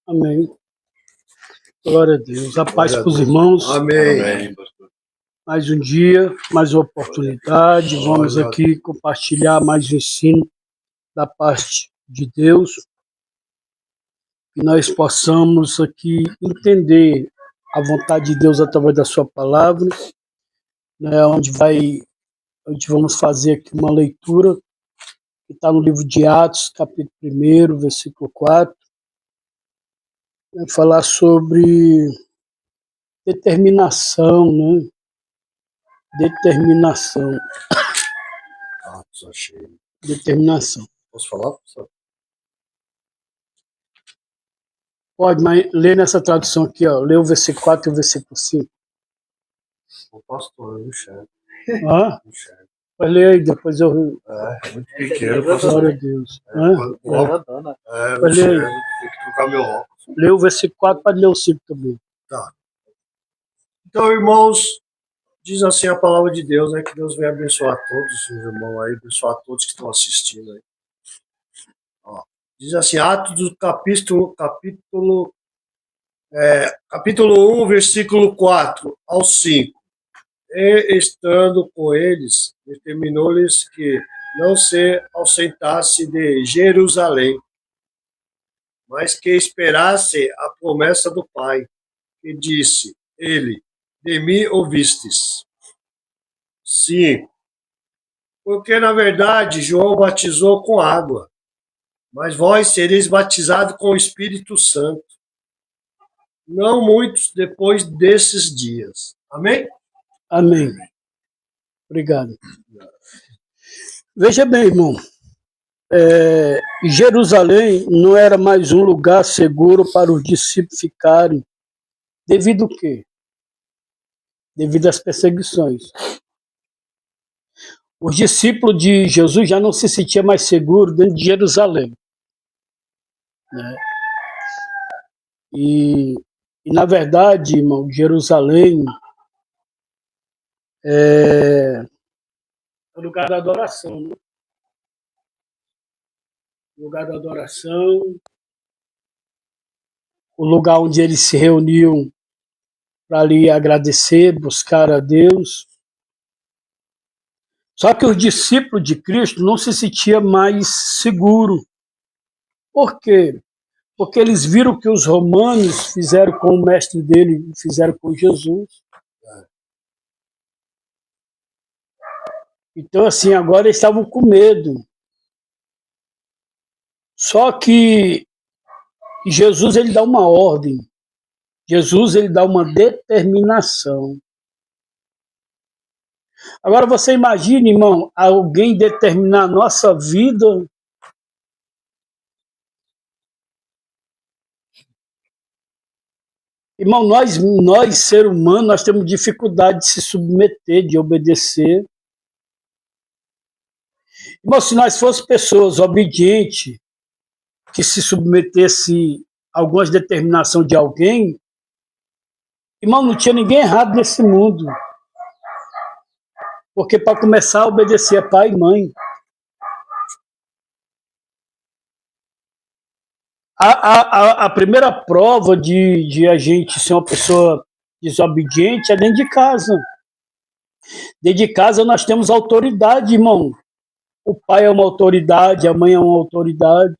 Amém. Glória a Deus. A paz para os irmãos. Amém. Mais um dia, mais uma oportunidade. Vamos aqui compartilhar mais um ensino da parte de Deus. Que nós possamos aqui entender a vontade de Deus através da sua palavra, né, onde vamos fazer aqui uma leitura que está no livro de Atos, capítulo 1, versículo 4. Vai falar sobre determinação, né? Determinação. Achei. Determinação. Posso falar, professor? Pode, mas lê nessa tradução aqui, ó. Lê o versículo 4 e o versículo 5. O pastor, no chat. Ah? No chat. Vai ler aí, depois eu... É muito pequeno, pastor. Glória a Deus. Vai ler. Tem que trocar meu óculos. Lê o versículo 4, pode ler o 5 também. Tá. Então, irmãos, diz assim a palavra de Deus, né? Que Deus venha abençoar todos os irmãos aí, abençoar todos que estão assistindo aí. Ó, diz assim, Atos do capítulo 1, versículo 4 ao 5. E estando com eles, determinou-lhes que não se ausentasse de Jerusalém, mas que esperasse a promessa do Pai, que disse ele, de mim ouvistes. 5. Porque, na verdade, João batizou com água, mas vós sereis batizados com o Espírito Santo, não muitos depois desses dias. Amém? Amém. Obrigado. Veja bem, irmão. Jerusalém não era mais um lugar seguro para os discípulos ficarem. Devido ao quê? Devido às perseguições. Os discípulos de Jesus já não se sentiam mais seguros dentro de Jerusalém, né? E na verdade, irmão, Jerusalém é o lugar da adoração, né? O lugar da adoração, o lugar onde eles se reuniam para ali agradecer, buscar a Deus. Só que os discípulos de Cristo não se sentiam mais seguros. Por quê? Porque eles viram que os romanos fizeram com o mestre dele, fizeram com Jesus. Então, assim, agora eles estavam com medo. Só que Jesus, ele dá uma ordem. Jesus, ele dá uma determinação. Agora você imagina, irmão, alguém determinar a nossa vida. Irmão, nós ser humano, nós temos dificuldade de se submeter, de obedecer. Irmão, se nós fossemos pessoas obedientes, que se submetesse a algumas determinações de alguém, irmão, não tinha ninguém errado nesse mundo. Porque para começar a obedecer a pai e mãe. A primeira prova de a gente ser uma pessoa desobediente é dentro de casa. Dentro de casa nós temos autoridade, irmão. O pai é uma autoridade, a mãe é uma autoridade.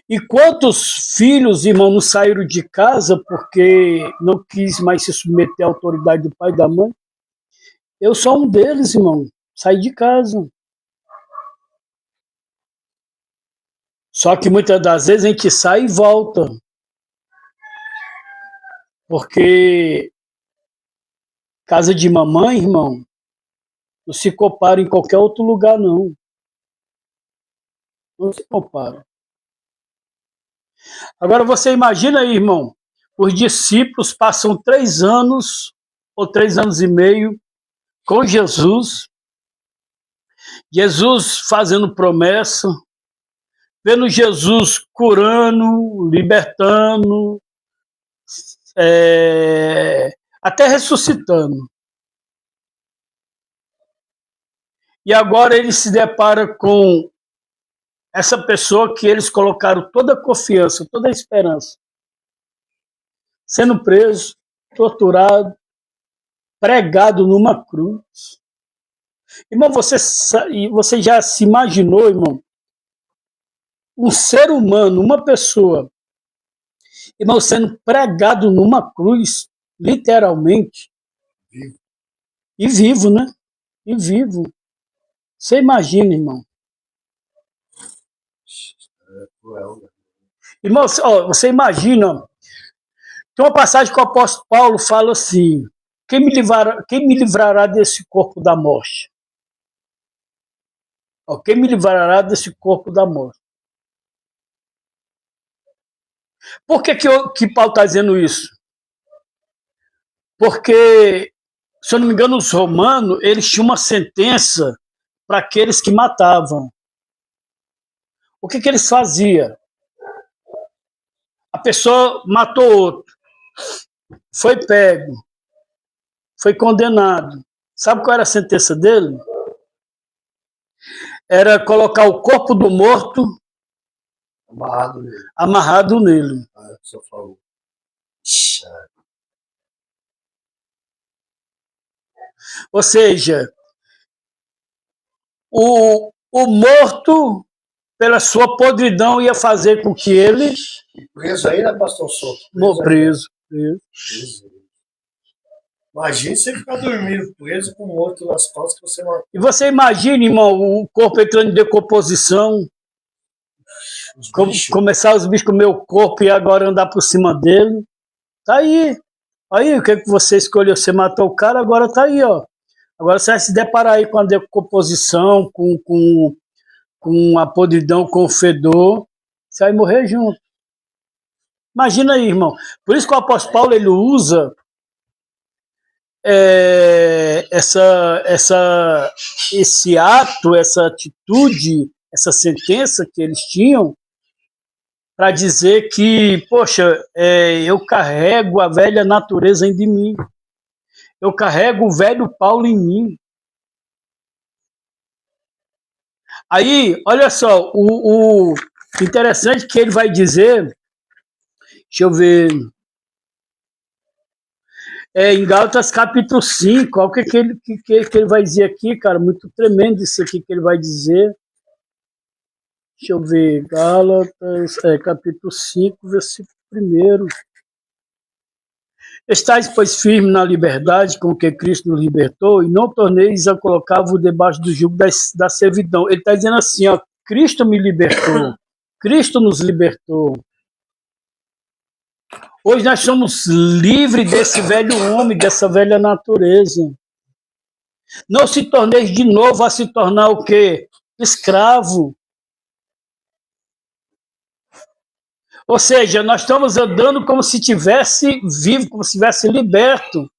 E quantos filhos, irmão, não saíram de casa porque não quis mais se submeter à autoridade do pai e da mãe? Eu sou um deles, irmão. Saí de casa. Só que muitas das vezes a gente sai e volta. Porque casa de mamãe, irmão, não se compara em qualquer outro lugar, não. Não se compara. Agora você imagina aí, irmão, os discípulos passam 3 anos ou 3 anos e meio com Jesus, Jesus fazendo promessa, vendo Jesus curando, libertando, até ressuscitando. E agora ele se depara com essa pessoa que eles colocaram toda a confiança, toda a esperança, sendo preso, torturado, pregado numa cruz. Irmão, você já se imaginou, irmão, um ser humano, uma pessoa, irmão, sendo pregado numa cruz, literalmente, e vivo, né? E vivo. Você imagina, irmão. Irmão, você imagina, tem uma passagem que o apóstolo Paulo fala assim: quem me livrará desse corpo da morte? Quem me livrará desse corpo da morte? Por que Paulo está dizendo isso? Porque, se eu não me engano, os romanos, eles tinham uma sentença para aqueles que matavam. O que eles faziam? A pessoa matou outro, foi pego, foi condenado. Sabe qual era a sentença dele? Era colocar o corpo do morto amarrado nele. Só falou. Ou seja, o morto, pela sua podridão, ia fazer com que ele... Preso aí, né, pastor Souto? Preso. Imagina você ficar dormindo preso com o morto nas costas que você matou. E você imagina, irmão, o corpo entrando em decomposição, começar os bichos comer o corpo e agora andar por cima dele. Tá aí. Aí, o que você escolheu? Você matou o cara, agora tá aí, ó. Agora você vai se deparar aí com a decomposição, com a podridão, com o fedor. Você vai morrer junto. Imagina aí, irmão. Por isso que o apóstolo Paulo, ele usa esse ato, essa atitude, essa sentença que eles tinham, para dizer que, poxa, eu carrego a velha natureza em mim. Eu carrego o velho Paulo em mim. Aí, olha só, o interessante que ele vai dizer, deixa eu ver, em Gálatas capítulo 5, olha o que ele vai dizer aqui, cara, muito tremendo isso aqui que ele vai dizer. Deixa eu ver, Gálatas, capítulo 5, versículo 1. Estais, pois, firmes na liberdade com que Cristo nos libertou, e não torneis a colocar-vos debaixo do jugo da servidão. Ele está dizendo assim, ó, Cristo me libertou, Cristo nos libertou. Hoje nós somos livres desse velho homem, dessa velha natureza. Não se torneis de novo a se tornar o quê? Escravo. Ou seja, nós estamos andando como se tivesse vivo, como se tivesse liberto.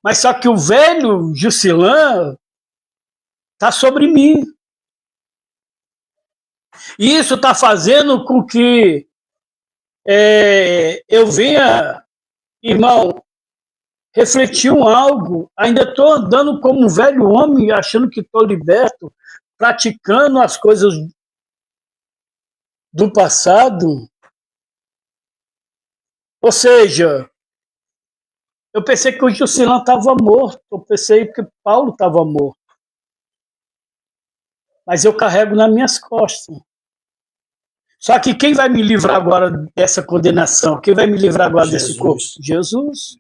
Mas só que o velho Jusilã está sobre mim. E isso está fazendo com que eu venha, irmão, refletir algo. Ainda estou andando como um velho homem, achando que estou liberto, praticando as coisas do passado. Ou seja, eu pensei que o Jusilã estava morto, eu pensei que Paulo estava morto. Mas eu carrego nas minhas costas. Só que quem vai me livrar agora dessa condenação? Quem vai me livrar agora desse corpo? Jesus.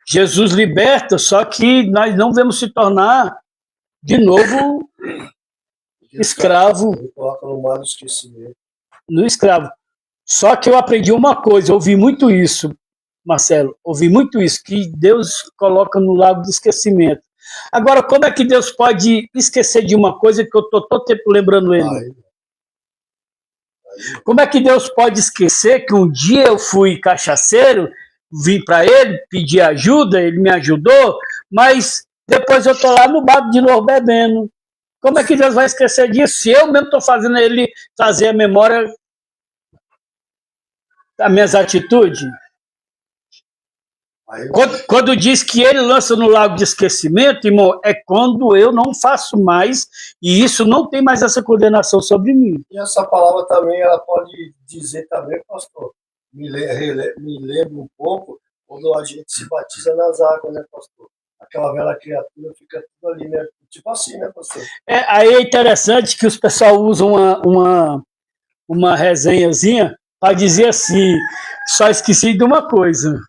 Jesus liberta, só que nós não vamos se tornar de novo escravo. Coloca no mar do esquecimento. No escravo. Só que eu aprendi uma coisa, eu ouvi muito isso, Marcelo, ouvi muito isso, que Deus coloca no lago do esquecimento. Agora, como é que Deus pode esquecer de uma coisa que eu estou todo tempo lembrando ele? Como é que Deus pode esquecer que um dia eu fui cachaceiro, vim para ele, pedi ajuda, ele me ajudou, mas depois eu estou lá no bar de novo bebendo. Como é que Deus vai esquecer disso? Se eu mesmo estou fazendo ele trazer a memória das minhas atitudes? Aí, Quando diz que ele lança no lago de esquecimento, irmão, é quando eu não faço mais, e isso não tem mais essa condenação sobre mim. e essa palavra também, ela pode dizer também, pastor, me lembra um pouco quando a gente se batiza nas águas, né, pastor? Aquela velha criatura fica tudo ali, né? Tipo assim, né, pastor? Aí é interessante que os pessoal usam uma resenhazinha para dizer assim, só esqueci de uma coisa,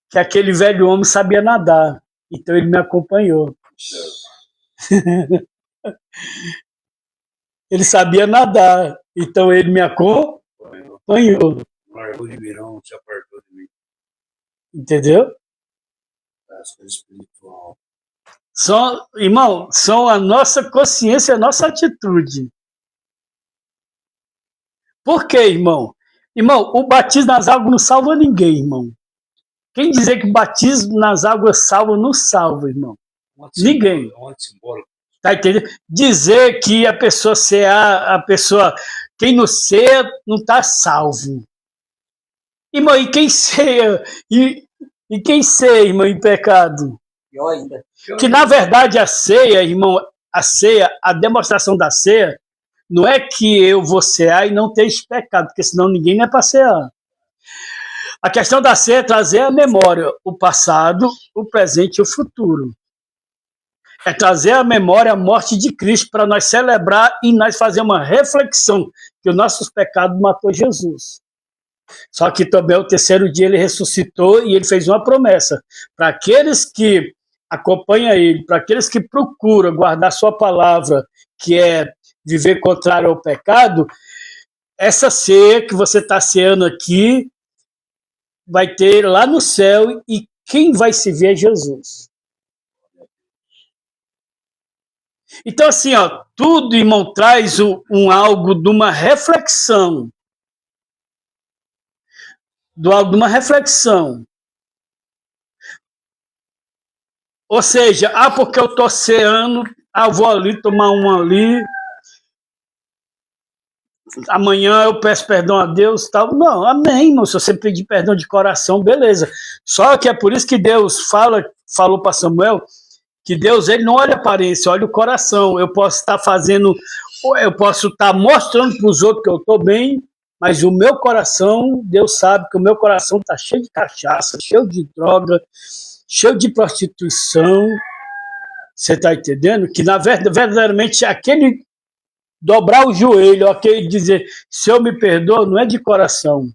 que aquele velho homem sabia nadar, então ele me acompanhou. Ele sabia nadar, então ele me acompanhou. Largou de virão, se apartou de mim. Entendeu? Essa coisa espiritual. Irmão, são a nossa consciência, a nossa atitude. Por quê, irmão? Irmão, o batismo nas águas não salva ninguém, irmão. Quem dizer que o batismo nas águas salva, não salva, irmão. Ninguém. Tá entendendo? Dizer que a pessoa cear, a pessoa, quem não ceia, não está salvo. Irmão, e quem ceia? E quem ceia, irmão, em pecado? Pior ainda. Que na verdade a ceia, irmão, a demonstração da ceia, não é que eu vou cear e não ter esse pecado, porque senão ninguém é para cear. A questão da ceia é trazer à memória o passado, o presente e o futuro. É trazer à memória a morte de Cristo para nós celebrar e nós fazer uma reflexão que os nossos pecados matou Jesus. Só que também o terceiro dia ele ressuscitou e ele fez uma promessa para aqueles que acompanham ele, para aqueles que procuram guardar sua palavra, que é viver contrário ao pecado, essa ceia que você está ceando aqui vai ter lá no céu e quem vai se ver é Jesus. Então assim, ó, tudo, irmão, traz algo de uma reflexão. Do algo de uma reflexão. Ou seja, porque eu estou ceando, eu vou ali tomar um ali, amanhã eu peço perdão a Deus, tal. Não, amém, irmão. Se você pedir perdão de coração, beleza. Só que é por isso que Deus falou para Samuel que Deus ele não olha a aparência, olha o coração. Eu posso estar mostrando para os outros que eu estou bem, mas o meu coração, Deus sabe que o meu coração está cheio de cachaça, cheio de droga, cheio de prostituição. Você está entendendo? Que verdadeiramente aquele dobrar o joelho, aquele dizer, Senhor me perdoa, não é de coração.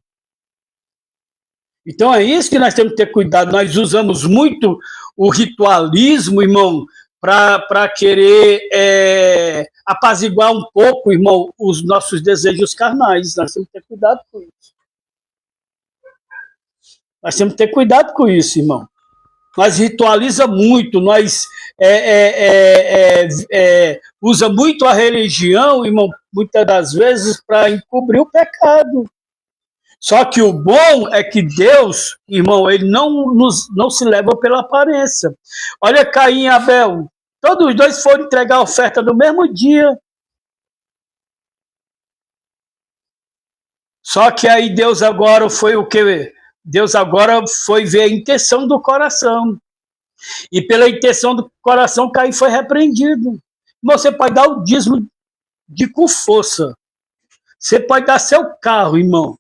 Então é isso que nós temos que ter cuidado. Nós usamos muito o ritualismo, irmão, para querer apaziguar um pouco, irmão, os nossos desejos carnais. Nós temos que ter cuidado com isso. Nós temos que ter cuidado com isso, irmão. Nós ritualiza muito, nós usa muito a religião, irmão, muitas das vezes para encobrir o pecado. Só que o bom é que Deus, irmão, ele não se leva pela aparência. Olha Caim e Abel, todos os dois foram entregar a oferta no mesmo dia. Só que aí Deus agora foi o quê? Deus agora foi ver a intenção do coração. E pela intenção do coração, Caim foi repreendido. Você pode dar o dízimo com força. Você pode dar seu carro, irmão.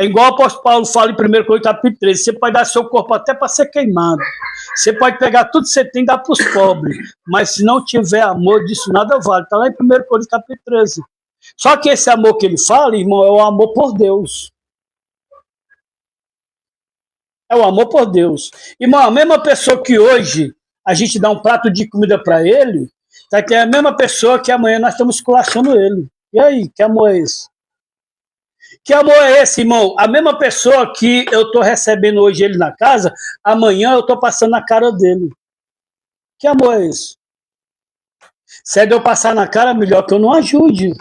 É igual o apóstolo Paulo fala em 1 Coríntios capítulo 13. Você pode dar seu corpo até para ser queimado. Você pode pegar tudo que você tem e dar para os pobres. Mas se não tiver amor, disso nada vale. Está lá em 1 Coríntios capítulo 13. Só que esse amor que ele fala, irmão, é o amor por Deus. É o amor por Deus. Irmão, a mesma pessoa que hoje a gente dá um prato de comida para ele, tá, que é a mesma pessoa que amanhã nós estamos esculachando ele. E aí, que amor é esse? Que amor é esse, irmão? A mesma pessoa que eu estou recebendo hoje ele na casa, amanhã eu estou passando na cara dele. Que amor é esse? Se é de eu passar na cara, melhor que eu não ajude.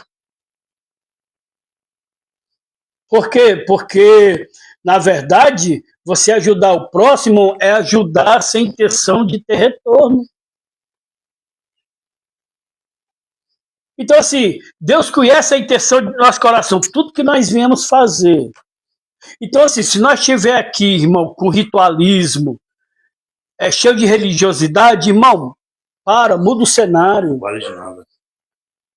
Por quê? Porque, na verdade, você ajudar o próximo é ajudar sem intenção de ter retorno. Então, assim, Deus conhece a intenção do nosso coração, tudo que nós viemos fazer. Então, assim, se nós estiver aqui, irmão, com ritualismo, cheio de religiosidade, irmão, muda o cenário. Vale de nada.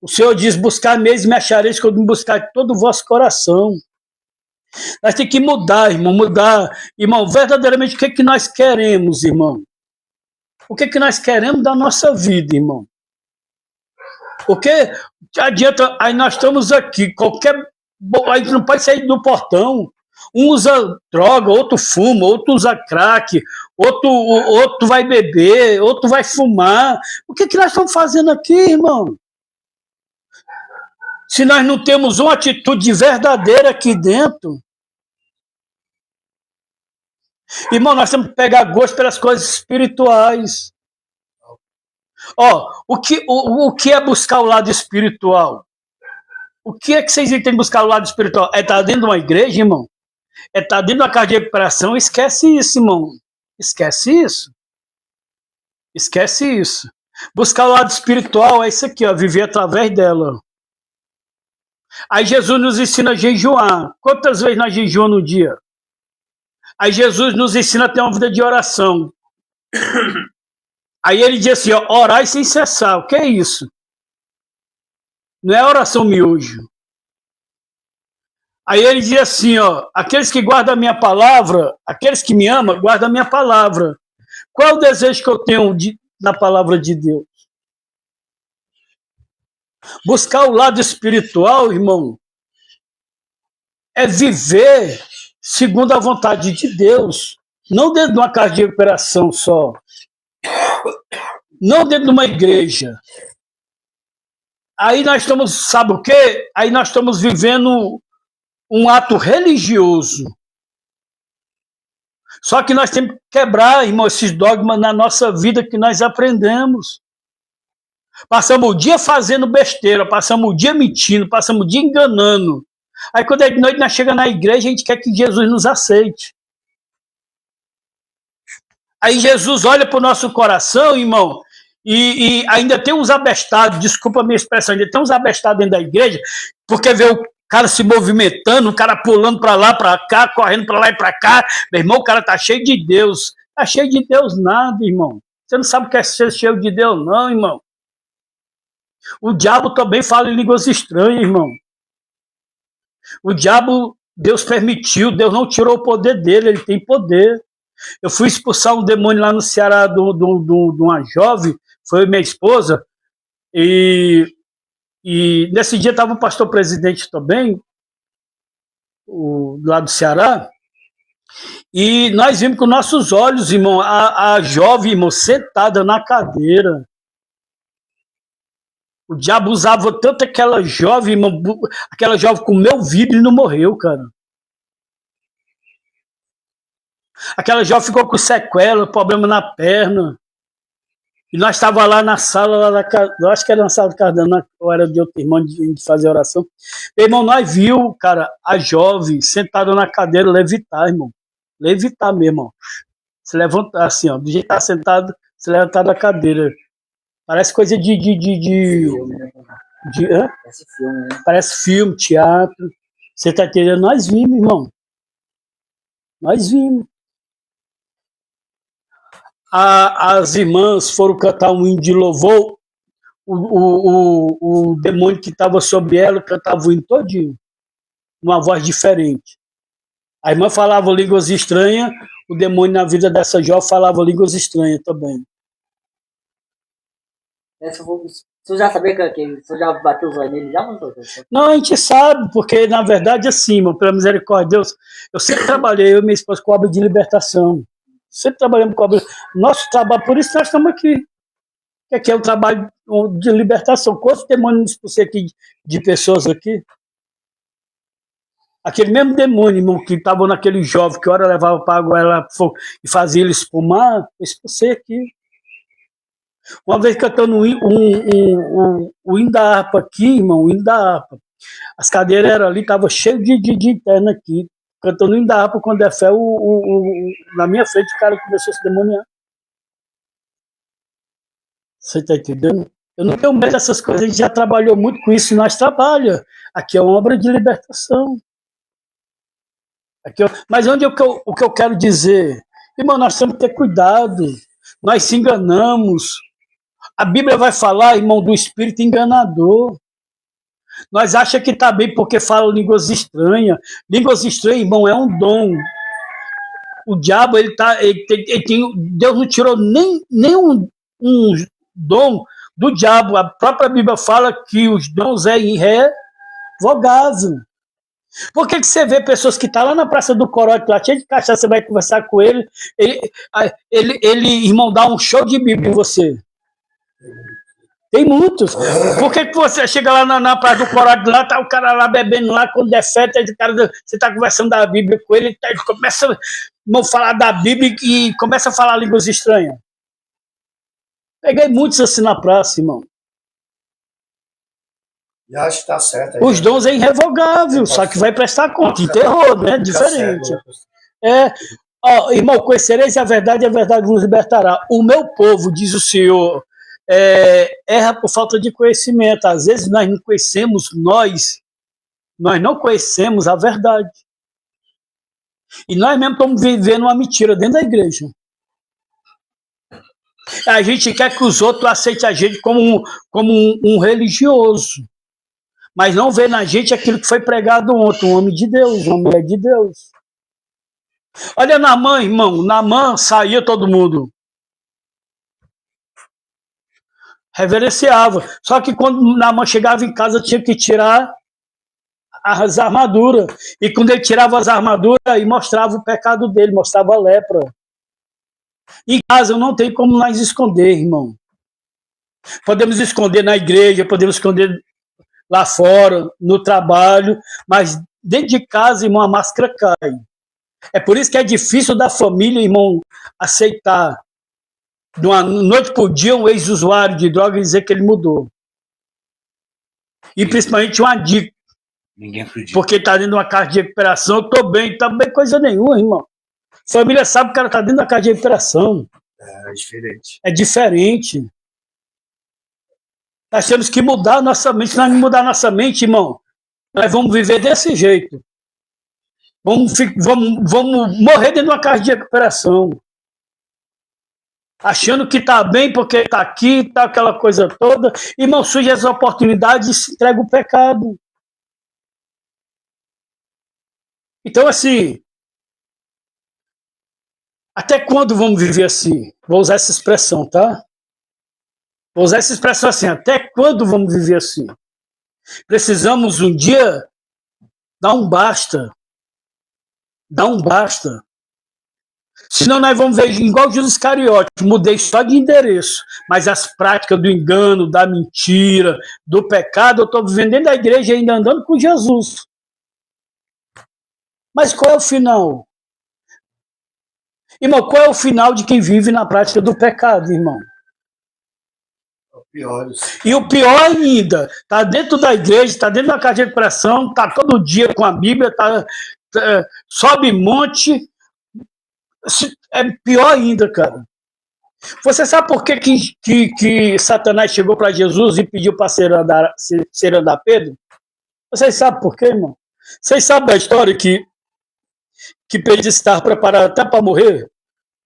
O Senhor diz, buscar mesmo me achareis quando me buscar de todo o vosso coração. Nós temos que mudar, irmão, mudar. Irmão, verdadeiramente, o que é que nós queremos, irmão? O que é que nós queremos da nossa vida, irmão? Porque adianta, aí nós estamos aqui, a gente não pode sair do portão. Um usa droga, outro fuma, outro usa crack, outro vai beber, outro vai fumar. O que nós estamos fazendo aqui, irmão? Se nós não temos uma atitude verdadeira aqui dentro. Irmão, nós temos que pegar gosto pelas coisas espirituais. O que é buscar o lado espiritual? O que é que vocês entendem buscar o lado espiritual? É estar dentro de uma igreja, irmão? É estar dentro da casa de recuperação? Esquece isso, irmão. Esquece isso. Esquece isso. Buscar o lado espiritual é isso aqui, ó, viver através dela. Aí Jesus nos ensina a jejuar. Quantas vezes nós jejuamos no dia? Aí Jesus nos ensina a ter uma vida de oração. Aí ele diz assim, ó, orai sem cessar. O que é isso? Não é oração miojo. Aí ele diz assim, ó, aqueles que guardam a minha palavra, aqueles que me amam, guardam a minha palavra. Qual é o desejo que eu tenho na palavra de Deus? Buscar o lado espiritual, irmão, é viver segundo a vontade de Deus. Não dentro de uma casa de recuperação só. Não dentro de uma igreja. Aí nós estamos, sabe o quê? Aí nós estamos vivendo um ato religioso. Só que nós temos que quebrar, irmão, esses dogmas na nossa vida que nós aprendemos. Passamos o dia fazendo besteira, passamos o dia mentindo, passamos o dia enganando. Aí quando é de noite nós chegamos na igreja, a gente quer que Jesus nos aceite. Aí Jesus olha para o nosso coração, irmão, e ainda tem uns abestados, desculpa a minha expressão, ainda tem uns abestados dentro da igreja, porque vê o cara se movimentando, o cara pulando para lá, para cá, correndo para lá e para cá. Meu irmão, o cara tá cheio de Deus. Tá cheio de Deus nada, irmão. Você não sabe o que é ser cheio de Deus, não, irmão. O diabo também fala em línguas estranhas, irmão. O diabo, Deus permitiu, Deus não tirou o poder dele, ele tem poder. Eu fui expulsar um demônio lá no Ceará de uma jovem, foi minha esposa, e nesse dia estava o pastor presidente também, lá do Ceará, e nós vimos com nossos olhos, irmão, a jovem, irmão, sentada na cadeira. O diabo usava tanto aquela jovem, irmão, aquela jovem comeu vidro e não morreu, cara. Aquela jovem ficou com sequela, problema na perna. E nós estávamos lá na sala, eu acho que era na sala de Cardano, ou era de outro irmão de fazer oração. Meu irmão, nós viu, cara, a jovem sentada na cadeira levitar, irmão. Levitar mesmo, ó. Se levantar assim, ó. Do jeito que está sentado, se levantar da cadeira. Parece coisa Parece filme, né? Parece filme, teatro. Você está entendendo? Nós vimos, irmão. Nós vimos. As irmãs foram cantar um hino de louvor. O demônio que estava sobre ela cantava o hino todinho. Uma voz diferente. A irmã falava línguas estranhas. O demônio na vida dessa jovem falava línguas estranhas também. Você já sabia que você já bateu os olhos nele? Já mandou? Não, a gente sabe, porque na verdade assim, irmão, pela misericórdia de Deus, eu sempre trabalhei, eu e minha esposa, com obra de libertação. Sempre trabalhamos com obra. Nosso trabalho, por isso nós estamos aqui. Que aqui é o trabalho de libertação. Quantos demônios expulsei aqui de pessoas aqui? Aquele mesmo demônio, irmão, que estava naquele jovem, que hora levava para água ela, e fazia ele espumar, eu expulsei aqui. Uma vez cantando o hino da harpa aqui, irmão, o hino da harpa. As cadeiras eram ali, estavam cheias de interna aqui. Cantando o hino da harpa, quando é fé, na minha frente o cara começou a se demoniar. Você está entendendo? Eu não tenho medo dessas coisas, a gente já trabalhou muito com isso e nós trabalhamos. Aqui é uma obra de libertação. Mas onde o que eu quero dizer? Irmão, nós temos que ter cuidado. Nós se enganamos. A Bíblia vai falar, irmão, do espírito enganador. Nós achamos que está bem porque fala línguas estranhas. Línguas estranhas, irmão, é um dom. O diabo, Deus não tirou nem um dom do diabo. A própria Bíblia fala que os dons é irrevogável. Por que você vê pessoas que estão lá na Praça do Corote, lá cheio de cachaça, você vai conversar com ele, irmão, dá um show de Bíblia em você? Tem muitos. Por que você chega lá na Praça do Corote, lá tá o cara lá bebendo lá, quando der festa, você está conversando da Bíblia com ele começa a falar da Bíblia e começa a falar línguas estranhas. Peguei muitos assim na praça, irmão. E acho que está certo. Os dons é irrevogável, só que vai prestar conta. Enterrou, né? Diferente. Irmão, conhecereis a verdade vos libertará. O meu povo, diz o Senhor, erra por falta de conhecimento. Às vezes nós não conhecemos, nós não conhecemos a verdade. E nós mesmo estamos vivendo uma mentira dentro da igreja. A gente quer que os outros aceitem a gente como um religioso. Mas não vê na gente aquilo que foi pregado ontem, um homem de Deus, uma mulher de Deus. Olha Naamã, irmão, Naamã saía todo mundo. Reverenciava. Só que quando Naamã chegava em casa, tinha que tirar as armaduras. E quando ele tirava as armaduras, aí mostrava o pecado dele, mostrava a lepra. Em casa não tem como nós esconder, irmão. Podemos esconder na igreja, podemos esconder lá fora, no trabalho, mas dentro de casa, irmão, a máscara cai. É por isso que é difícil da família, irmão, aceitar de uma noite por dia um ex-usuário de droga e dizer que ele mudou. E principalmente um adicto. Ninguém acredita. Porque está dentro de uma casa de recuperação, eu estou bem, está bem coisa nenhuma, irmão. A família sabe que o cara está dentro da casa de recuperação. É diferente. É diferente. Nós temos que mudar a nossa mente. Se nós não mudar a nossa mente, irmão, nós vamos viver desse jeito. Vamos morrer dentro de uma casa de recuperação. Achando que está bem porque está aqui, está aquela coisa toda. Irmão, surge essa oportunidade e se entrega o pecado. Então, assim, até quando vamos viver assim? Vou usar essa expressão, tá? Vou usar essa expressão assim, até quando vamos viver assim? Precisamos um dia dar um basta. Dar um basta. Senão nós vamos ver igual Jesus Iscariote, mudei só de endereço, mas as práticas do engano, da mentira, do pecado, eu estou vivendo dentro da igreja e ainda andando com Jesus. Mas qual é o final? Irmão, qual é o final de quem vive na prática do pecado, irmão? E o pior ainda, está dentro da igreja, está dentro da casa de recuperação, está todo dia com a Bíblia, sobe monte. É pior ainda, cara. Você sabe por que Satanás chegou para Jesus e pediu para ser andar Pedro? Vocês sabem por quê, irmão? Vocês sabem da história que Pedro estava preparado até para morrer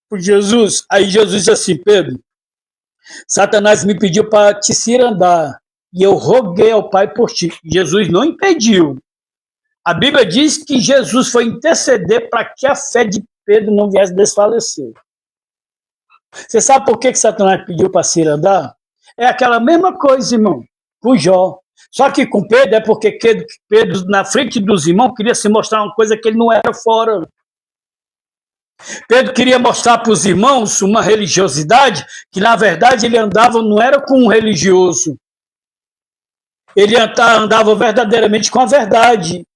por Jesus? Aí Jesus disse assim, Pedro, Satanás me pediu para te cirandar e eu roguei ao Pai por ti. Jesus não impediu. A Bíblia diz que Jesus foi interceder para que a fé de Pedro não viesse desfalecer. Você sabe por que Satanás pediu para cirandar? É aquela mesma coisa, irmão, com Jó. Só que com Pedro é porque Pedro, na frente dos irmãos, queria se mostrar uma coisa que ele não era fora. Pedro queria mostrar para os irmãos uma religiosidade que, na verdade, ele andava, não era com um religioso. Ele andava verdadeiramente com a verdade.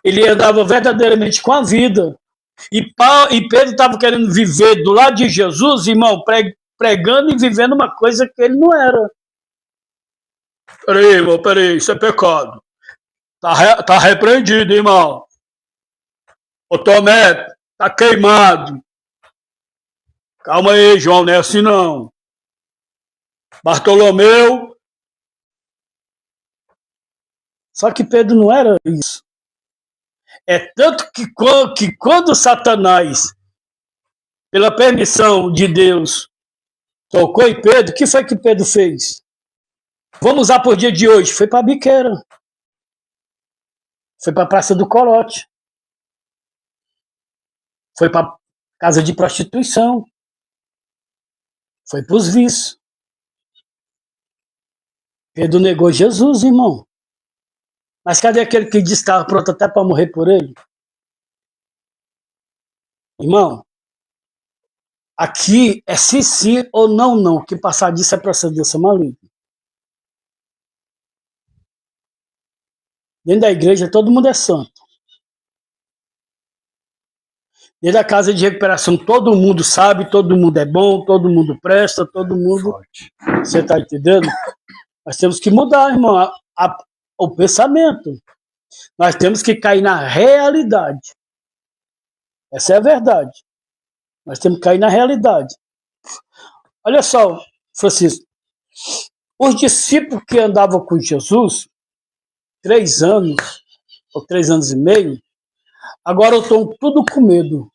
Ele andava verdadeiramente com a vida. E Pedro estava querendo viver do lado de Jesus, irmão, pregando e vivendo uma coisa que ele não era. Peraí, irmão, peraí, isso é pecado. Tá repreendido, irmão. Ô Tomé, tá queimado. Calma aí, João, não é assim não. Bartolomeu. Só que Pedro não era isso. É tanto que quando Satanás, pela permissão de Deus, tocou em Pedro, o que foi que Pedro fez? Vamos usar por dia de hoje. Foi para a biqueira. Foi para a Praça do Corote. Foi para casa de prostituição. Foi para os vícios. Pedro negou Jesus, irmão. Mas cadê aquele que disse que estava pronto até para morrer por ele? Irmão, aqui é sim ou não. O que passar disso é procedência maligna. Dentro da igreja todo mundo é santo. Dentro da casa de recuperação todo mundo sabe, todo mundo é bom, todo mundo presta, todo mundo... Você está entendendo? Nós temos que mudar, irmão, o pensamento. Nós temos que cair na realidade. Essa é a verdade. Nós temos que cair na realidade. Olha só, Francisco. Os discípulos que andavam com Jesus, 3 anos, ou 3 anos e meio, agora estão tudo com medo.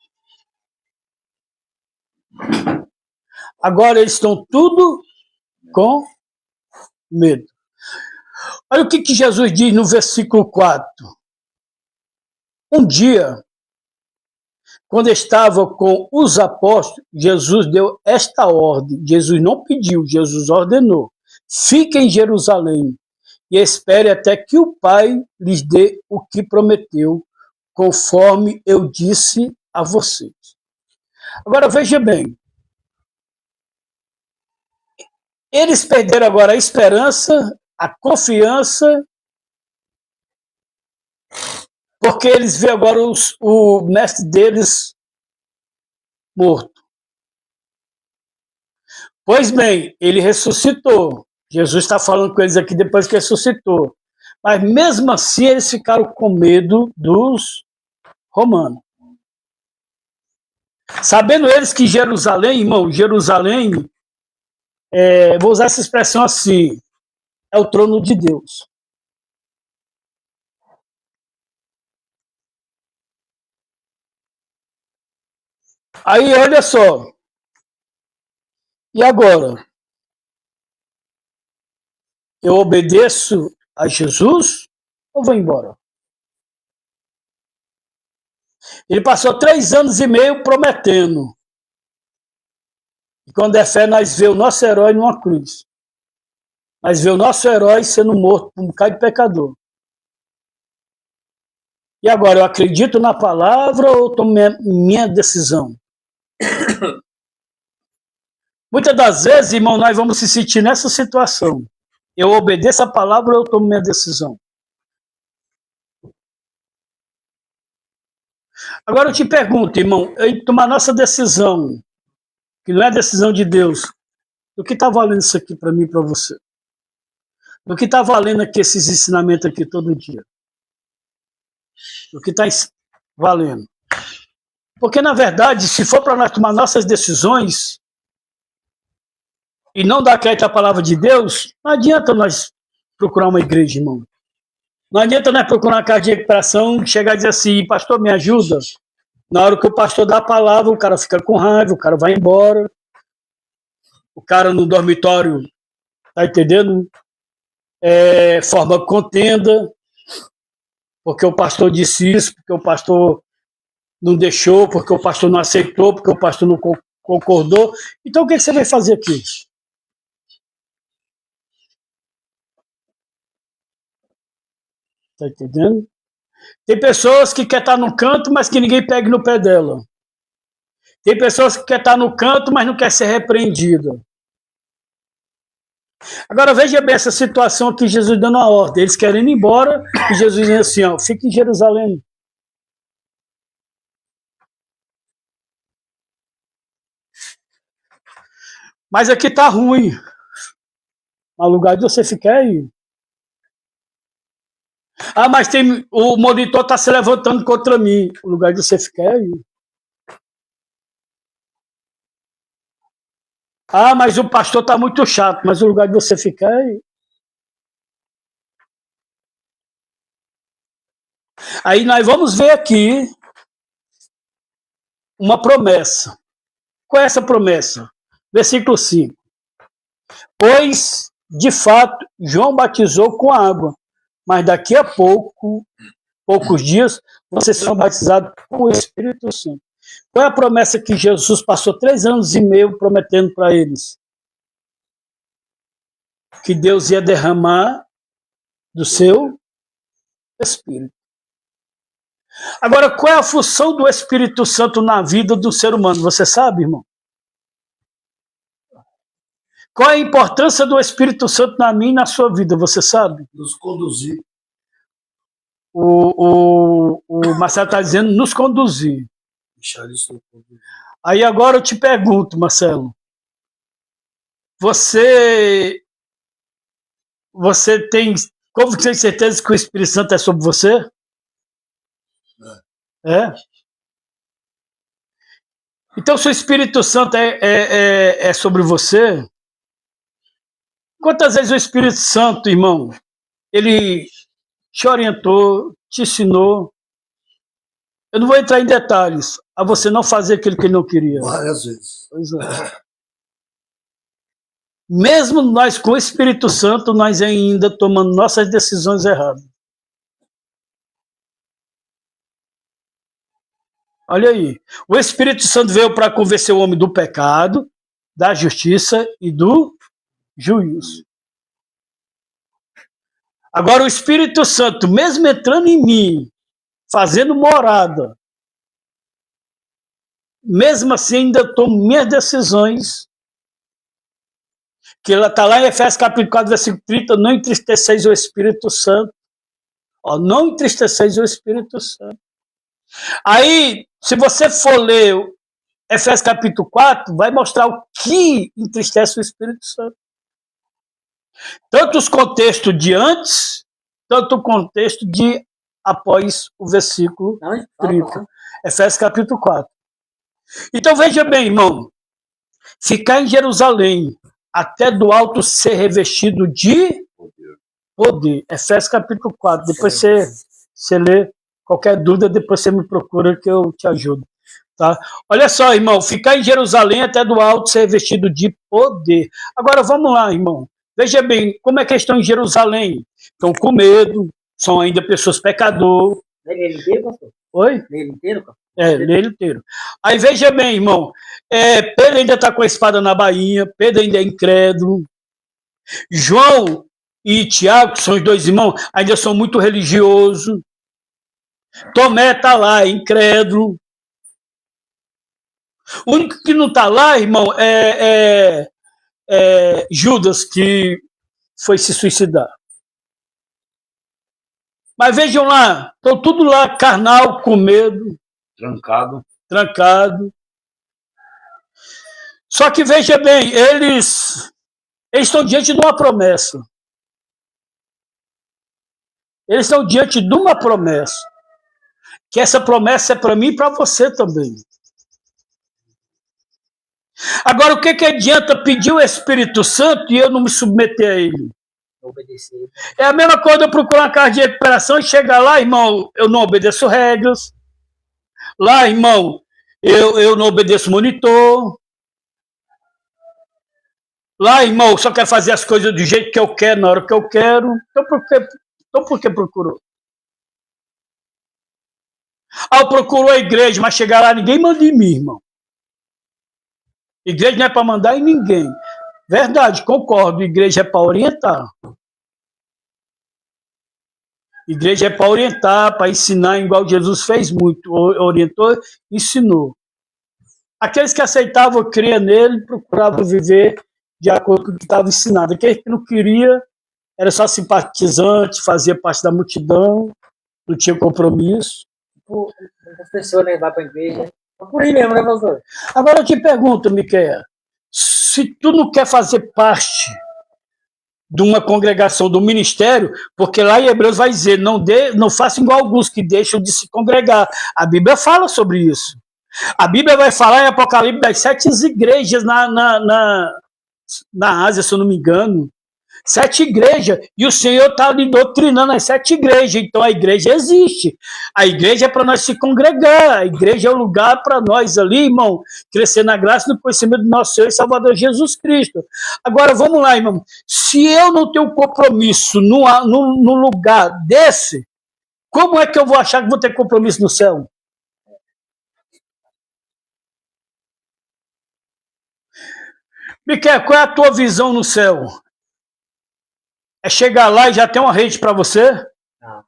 Agora eles estão tudo com medo. Olha o que Jesus diz no versículo 4. Um dia, quando estava com os apóstolos, Jesus deu esta ordem. Jesus não pediu, Jesus ordenou. Fiquem em Jerusalém e espere até que o Pai lhes dê o que prometeu, conforme eu disse a vocês. Agora veja bem. Eles perderam agora a esperança, a confiança, porque eles vêem agora o mestre deles morto. Pois bem, ele ressuscitou. Jesus está falando com eles aqui depois que ressuscitou. Mas mesmo assim eles ficaram com medo dos romanos. Sabendo eles que Jerusalém, irmão, Jerusalém, vou usar essa expressão assim, é o trono de Deus. Aí, olha só. E agora? Eu obedeço a Jesus ou vou embora? Ele passou 3 anos e meio prometendo. E quando é fé, nós vemos o nosso herói numa cruz. Nós vemos o nosso herói sendo morto por um bocado de pecador. E agora, eu acredito na palavra ou tomo minha decisão? Muitas das vezes, irmão, nós vamos se sentir nessa situação. Eu obedeço a palavra ou eu tomo minha decisão? Agora eu te pergunto, irmão, em tomar nossa decisão, que não é decisão de Deus, do que está valendo isso aqui para mim e para você? Do que está valendo aqui esses ensinamentos aqui todo dia? Do que está valendo? Porque, na verdade, se for para nós tomar nossas decisões e não dar crédito à palavra de Deus, não adianta nós procurar uma igreja, irmão. Não adianta nós procurar uma casa de recuperação, chegar e dizer assim, pastor, me ajuda. Na hora que o pastor dá a palavra, o cara fica com raiva, o cara vai embora. O cara no dormitório, tá entendendo? Forma contenda, porque o pastor disse isso, porque o pastor não deixou, porque o pastor não aceitou, porque o pastor não concordou. Então o que você vai fazer aqui? Tá entendendo? Tem pessoas que querem estar no canto, mas que ninguém pegue no pé dela. Tem pessoas que querem estar no canto, mas não quer ser repreendida. Agora veja bem essa situação aqui, Jesus dando a ordem. Eles querem ir embora e Jesus diz assim, ó, fique em Jerusalém. Mas aqui tá ruim. No lugar de você ficar aí. Ah, mas o monitor está se levantando contra mim. O lugar de você ficar aí. Ah, mas o pastor está muito chato. Mas o lugar de você ficar aí. Aí nós vamos ver aqui uma promessa. Qual é essa promessa? Versículo 5. Pois, de fato, João batizou com água, mas daqui a poucos dias, vocês serão batizados com o Espírito Santo. Qual é a promessa que Jesus passou 3 anos e meio prometendo para eles? Que Deus ia derramar do seu Espírito. Agora, qual é a função do Espírito Santo na vida do ser humano? Você sabe, irmão? Qual é a importância do Espírito Santo na minha e na sua vida? Você sabe? Nos conduzir. O Marcelo está dizendo nos conduzir. Deixar isso no conduzir. Aí agora eu te pergunto, Marcelo. Você tem... Como você tem certeza que o Espírito Santo é sobre você? É? Então, se o Espírito Santo é sobre você, quantas vezes o Espírito Santo, irmão, ele te orientou, te ensinou? Eu não vou entrar em detalhes, a você não fazer aquilo que ele não queria. Várias vezes. Pois é. Mesmo nós com o Espírito Santo, nós ainda tomando nossas decisões erradas. Olha aí, o Espírito Santo veio para convencer o homem do pecado, da justiça e do juízo. Agora o Espírito Santo, mesmo entrando em mim, fazendo morada, mesmo assim ainda tomo minhas decisões, que ela está lá em Efésios capítulo 4, versículo 30, não entristeceis o Espírito Santo. Ó, não entristeceis o Espírito Santo. Aí, se você for ler Efésios capítulo 4, vai mostrar o que entristece o Espírito Santo. Tanto os contextos de antes, tanto o contexto de após o versículo 30. Efésios capítulo 4. Então veja bem, irmão, ficar em Jerusalém até do alto ser revestido de poder. Efésios capítulo 4. Depois você lê. Qualquer dúvida, depois você me procura que eu te ajudo. Tá? Olha só, irmão, ficar em Jerusalém até do alto ser revestido de poder. Agora vamos lá, irmão. Veja bem, como é que estão em Jerusalém? Estão com medo, são ainda pessoas pecadoras. Lê ele inteiro, pastor? Oi? Lê ele inteiro, pastor? Lê ele inteiro. Aí veja bem, irmão, Pedro ainda está com a espada na bainha, Pedro ainda é incrédulo. João e Tiago, que são os 2 irmãos, ainda são muito religiosos. Tomé está lá, incrédulo. O único que não está lá, irmão, é Judas, que foi se suicidar. Mas vejam lá, estão tudo lá, carnal, com medo. Trancado. Só que veja bem, eles estão diante de uma promessa. Eles estão diante de uma promessa. Que essa promessa é para mim e para você também. Agora, o que adianta pedir o Espírito Santo e eu não me submeter a ele? Obedecer. É a mesma coisa eu procurar uma casa de recuperação e chegar lá, irmão, eu não obedeço regras. Lá, irmão, eu não obedeço monitor. Lá, irmão, eu só quero fazer as coisas do jeito que eu quero, na hora que eu quero. Então por que procurou? Eu procurou a igreja, mas chegar lá, ninguém manda em mim, irmão. Igreja não é para mandar em ninguém. Verdade, concordo. Igreja é para orientar. Igreja é para orientar, para ensinar, igual Jesus fez muito. Orientou, ensinou. Aqueles que aceitavam, criam nele, procuravam viver de acordo com o que estava ensinado. Aqueles que não queria, era só simpatizante, fazia parte da multidão, não tinha compromisso. Muitas pessoas, né, vai para a igreja. Por aí mesmo, né, pastor? Agora eu te pergunto, Miquel, se tu não quer fazer parte de uma congregação, do ministério, porque lá em Hebreus vai dizer, não faça igual alguns que deixam de se congregar. A Bíblia fala sobre isso. A Bíblia vai falar em Apocalipse das 7 igrejas na Ásia, se eu não me engano, 7 igrejas, e o Senhor está ali doutrinando as 7 igrejas, então a igreja existe, a igreja é para nós se congregar, a igreja é o lugar para nós ali, irmão, crescer na graça e no conhecimento do nosso Senhor e Salvador Jesus Cristo. Agora vamos lá, irmão, se eu não tenho compromisso no lugar desse, como é que eu vou achar que vou ter compromisso no céu? Miquel, qual é a tua visão no céu? É chegar lá e já tem uma rede para você? Não.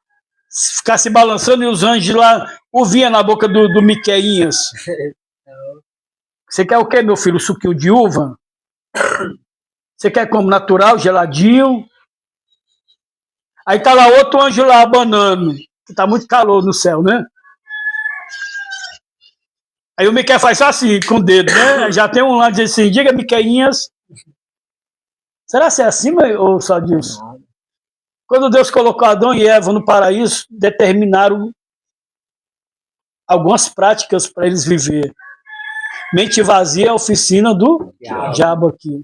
Ficar se balançando e os anjos lá ouviam na boca do Miqueinhas. Você quer o quê, meu filho? Suquinho de uva? Você quer como natural, geladinho? Aí tá lá outro anjo lá abanando. Tá muito calor no céu, né? Aí o Miquel faz só assim, com o dedo, né? Já tem um lá dizendo assim, diga, Miqueinhas. Será que é assim, ou só disso? Quando Deus colocou Adão e Eva no paraíso, determinaram algumas práticas para eles viver. Mente vazia é a oficina do diabo aqui,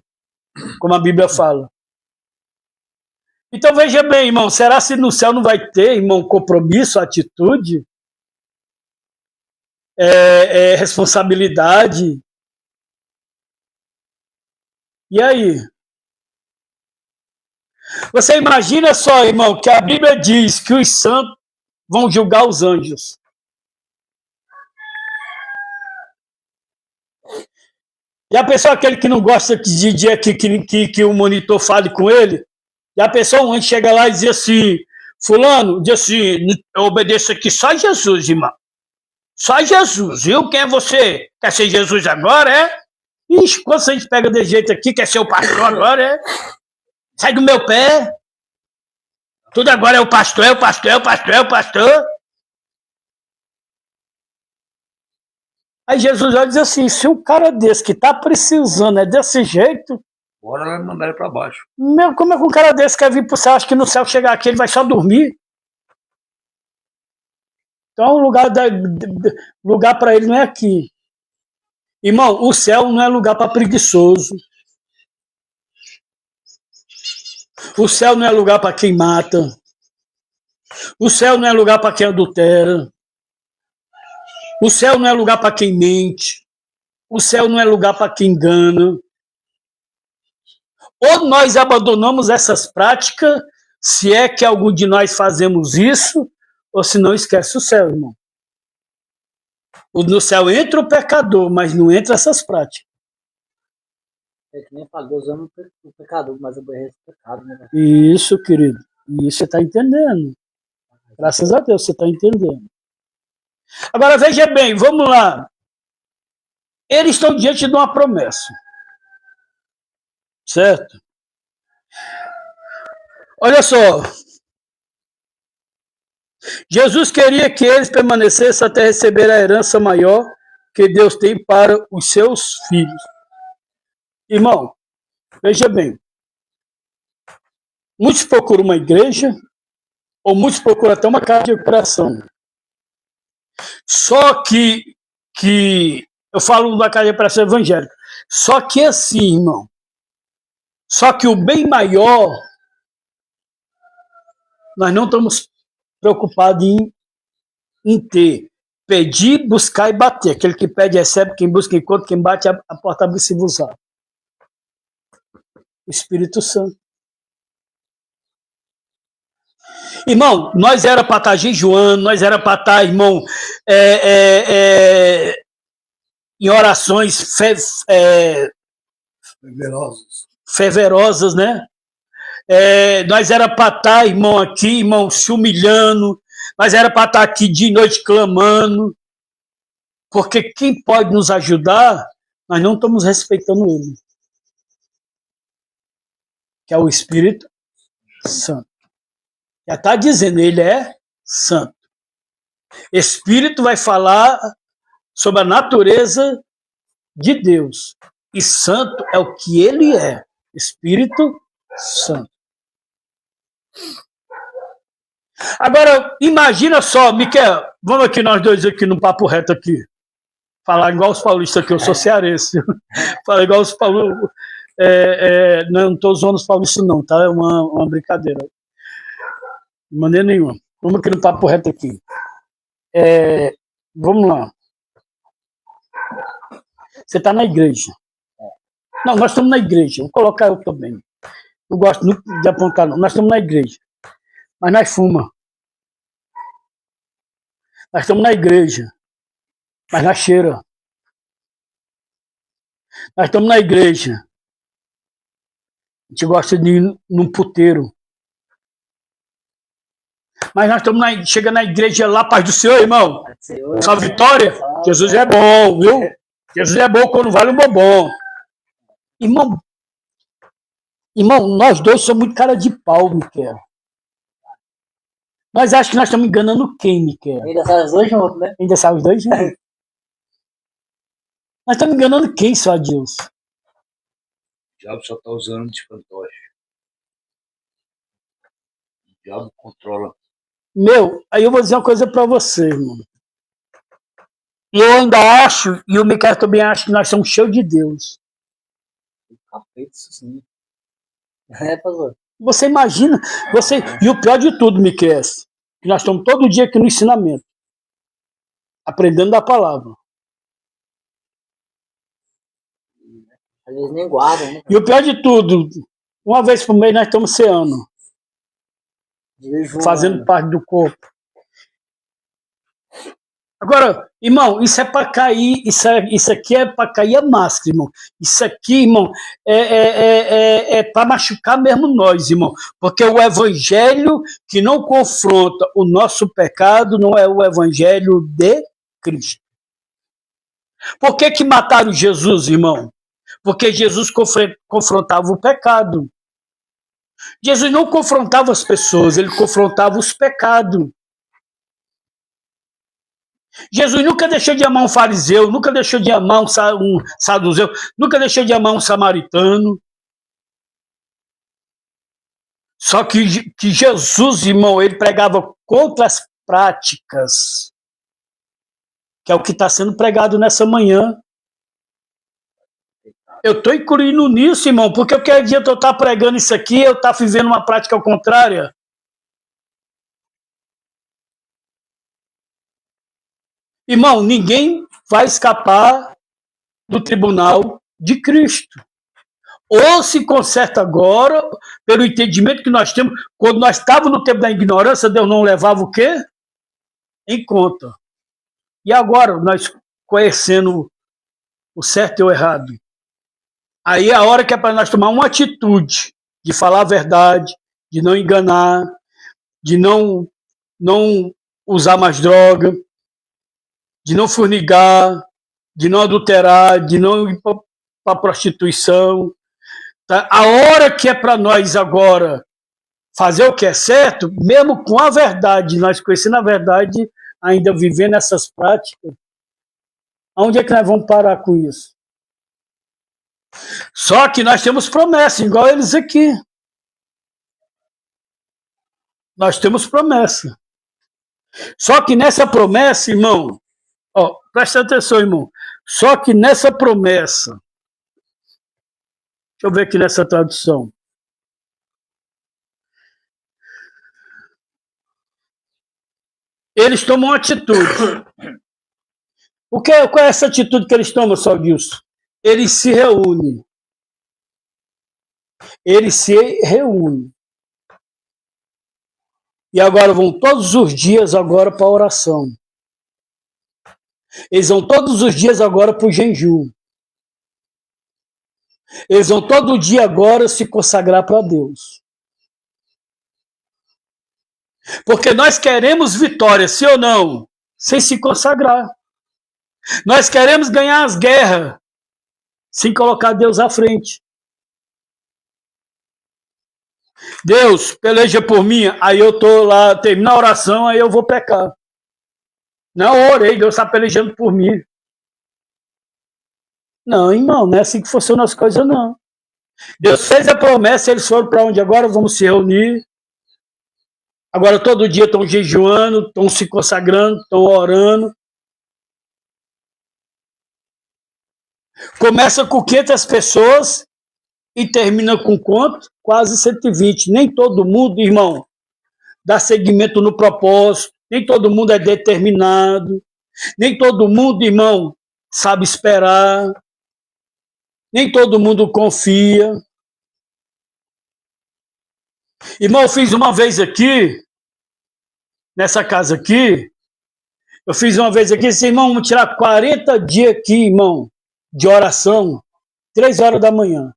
como a Bíblia fala. Então veja bem, irmão, será que no céu não vai ter, irmão, compromisso, atitude? Responsabilidade? E aí? Você imagina só, irmão, que a Bíblia diz que os santos vão julgar os anjos. E a pessoa, aquele que não gosta de dia que o monitor fale com ele, e a pessoa, um anjo chega lá e diz assim, fulano, diz assim, eu obedeço aqui só Jesus, irmão. Só Jesus, viu? Quem é você? Quer ser Jesus agora, é? Ixi, quando a gente pega de jeito aqui, quer ser o pastor agora, é? Sai do meu pé. Tudo agora é o pastor, é o pastor, é o pastor, é o pastor. Aí Jesus vai dizer assim, se um cara desse que tá precisando é desse jeito... Bora lá mandar ele pra baixo. Meu, como é que um cara desse quer vir pro céu? Acho que no céu chegar aqui ele vai só dormir. Então o lugar para ele não é aqui. Irmão, o céu não é lugar para preguiçoso. O céu não é lugar para quem mata. O céu não é lugar para quem adultera. O céu não é lugar para quem mente. O céu não é lugar para quem engana. Ou nós abandonamos essas práticas, se é que algum de nós fazemos isso, ou se não, esquece o céu, irmão. No céu entra o pecador, mas não entra essas práticas. É que nem fala, Deus ama o pecador, mas aborrece o pecado, né? Isso, querido. Isso você está entendendo. Graças a Deus você está entendendo. Agora, veja bem, vamos lá. Eles estão diante de uma promessa. Certo? Olha só. Jesus queria que eles permanecessem até receber a herança maior que Deus tem para os seus filhos. Irmão, veja bem. Muitos procuram uma igreja, ou muitos procuram até uma casa de recuperação. Só que eu falo da casa de recuperação evangélica. Só que assim, irmão. Só que o bem maior, nós não estamos preocupados em ter. Pedir, buscar e bater. Aquele que pede, recebe, quem busca, encontra, quem bate, a porta abre-se vos abre. O Espírito Santo. Irmão, nós era para estar jejuando, nós era para estar, irmão, em orações fervorosas, né? Nós era para estar, irmão, aqui, irmão, se humilhando, nós era para estar aqui de noite clamando, porque quem pode nos ajudar, nós não estamos respeitando ele, que é o Espírito Santo. Já está dizendo, ele é santo. Espírito vai falar sobre a natureza de Deus. E santo é o que ele é. Espírito Santo. Agora, imagina só, Miquel, vamos aqui nós dois aqui no papo reto aqui. Falar igual os paulistas aqui, eu sou cearense. Falar igual os paulistas. Não estou usando os paulistas não, tá? É uma brincadeira. De maneira nenhuma. Vamos aqui no papo reto aqui. Vamos lá. Você está na igreja. Não, nós estamos na igreja. Vou colocar eu também. Não gosto de apontar, não. Nós estamos na igreja. Mas nós fuma. Nós estamos na igreja. Mas nós cheira. Nós estamos na igreja. A gente gosta de ir num puteiro. Mas nós estamos chega na igreja lá, paz do Senhor, irmão. Só vitória. Jesus é bom, viu? Jesus é bom quando vale um bobão. Irmão, nós dois somos muito cara de pau, Miquel. Nós achamos que nós estamos enganando quem, Miquel? Ainda sabe os dois juntos, né? Ainda sabe os dois juntos. Nós estamos enganando quem, só Deus? O diabo só está usando de fantoche. O diabo controla. Aí eu vou dizer uma coisa para você, irmão. E eu ainda acho, e o Miquel também acha, que nós somos cheios de Deus. Capeta, isso sim. Pastor. Você imagina, e o pior de tudo, Miquel, que nós estamos todo dia aqui no ensinamento, aprendendo da palavra. Às vezes nem guardam, né? E o pior de tudo, uma vez por mês nós estamos ceando, fazendo parte do corpo. Agora, irmão, isso é para cair, isso aqui é para cair a máscara, irmão. Isso aqui, irmão, é para machucar mesmo nós, irmão. Porque o evangelho que não confronta o nosso pecado não é o evangelho de Cristo. Por que mataram Jesus, irmão? Porque Jesus confrontava o pecado. Jesus não confrontava as pessoas, ele confrontava os pecados. Jesus nunca deixou de amar um fariseu, nunca deixou de amar um saduceu, nunca deixou de amar um samaritano. Só que Jesus, irmão, ele pregava contra as práticas, que é o que está sendo pregado nessa manhã. Eu estou incluindo nisso, irmão, porque eu quero dia eu estar pregando isso aqui, eu estar vivendo uma prática contrária. Irmão, ninguém vai escapar do tribunal de Cristo. Ou se conserta agora, pelo entendimento que nós temos, quando nós estávamos no tempo da ignorância, Deus não levava o quê? Em conta. E agora, nós conhecendo o certo e o errado. Aí é a hora que é para nós tomar uma atitude de falar a verdade, de não enganar, de não usar mais droga, de não fornicar, de não adulterar, de não ir para a prostituição. Tá? A hora que é para nós agora fazer o que é certo, mesmo com a verdade, nós conhecendo a verdade, ainda vivendo essas práticas, onde é que nós vamos parar com isso? Só que nós temos promessa, igual eles aqui. Nós temos promessa. Só que nessa promessa, irmão, presta atenção, irmão. Só que nessa promessa, deixa eu ver aqui nessa tradução. Eles tomam uma atitude. Qual é essa atitude que eles tomam, só Gilson? Eles se reúnem. Eles se reúnem. E agora vão todos os dias agora para a oração. Eles vão todos os dias agora para o jejum. Eles vão todo dia agora se consagrar para Deus. Porque nós queremos vitória, sim ou não? Sem se consagrar. Nós queremos ganhar as guerras sem colocar Deus à frente. Deus, peleja por mim, aí eu estou lá, termino a oração, aí eu vou pecar. Não, eu orei, Deus está pelejando por mim. Não, irmão, não é assim que funcionam as coisas, não. Deus fez a promessa, eles foram para onde agora? Vamos se reunir. Agora todo dia estão jejuando, estão se consagrando, estão orando. Começa com 500 pessoas, e termina com quanto? Quase 120. Nem todo mundo, irmão, dá seguimento no propósito, nem todo mundo é determinado, nem todo mundo, irmão, sabe esperar, nem todo mundo confia. Irmão, eu fiz uma vez aqui, nessa casa aqui, eu fiz uma vez aqui, esse irmão, vamos tirar 40 dias aqui, irmão, de oração, 3 horas da manhã.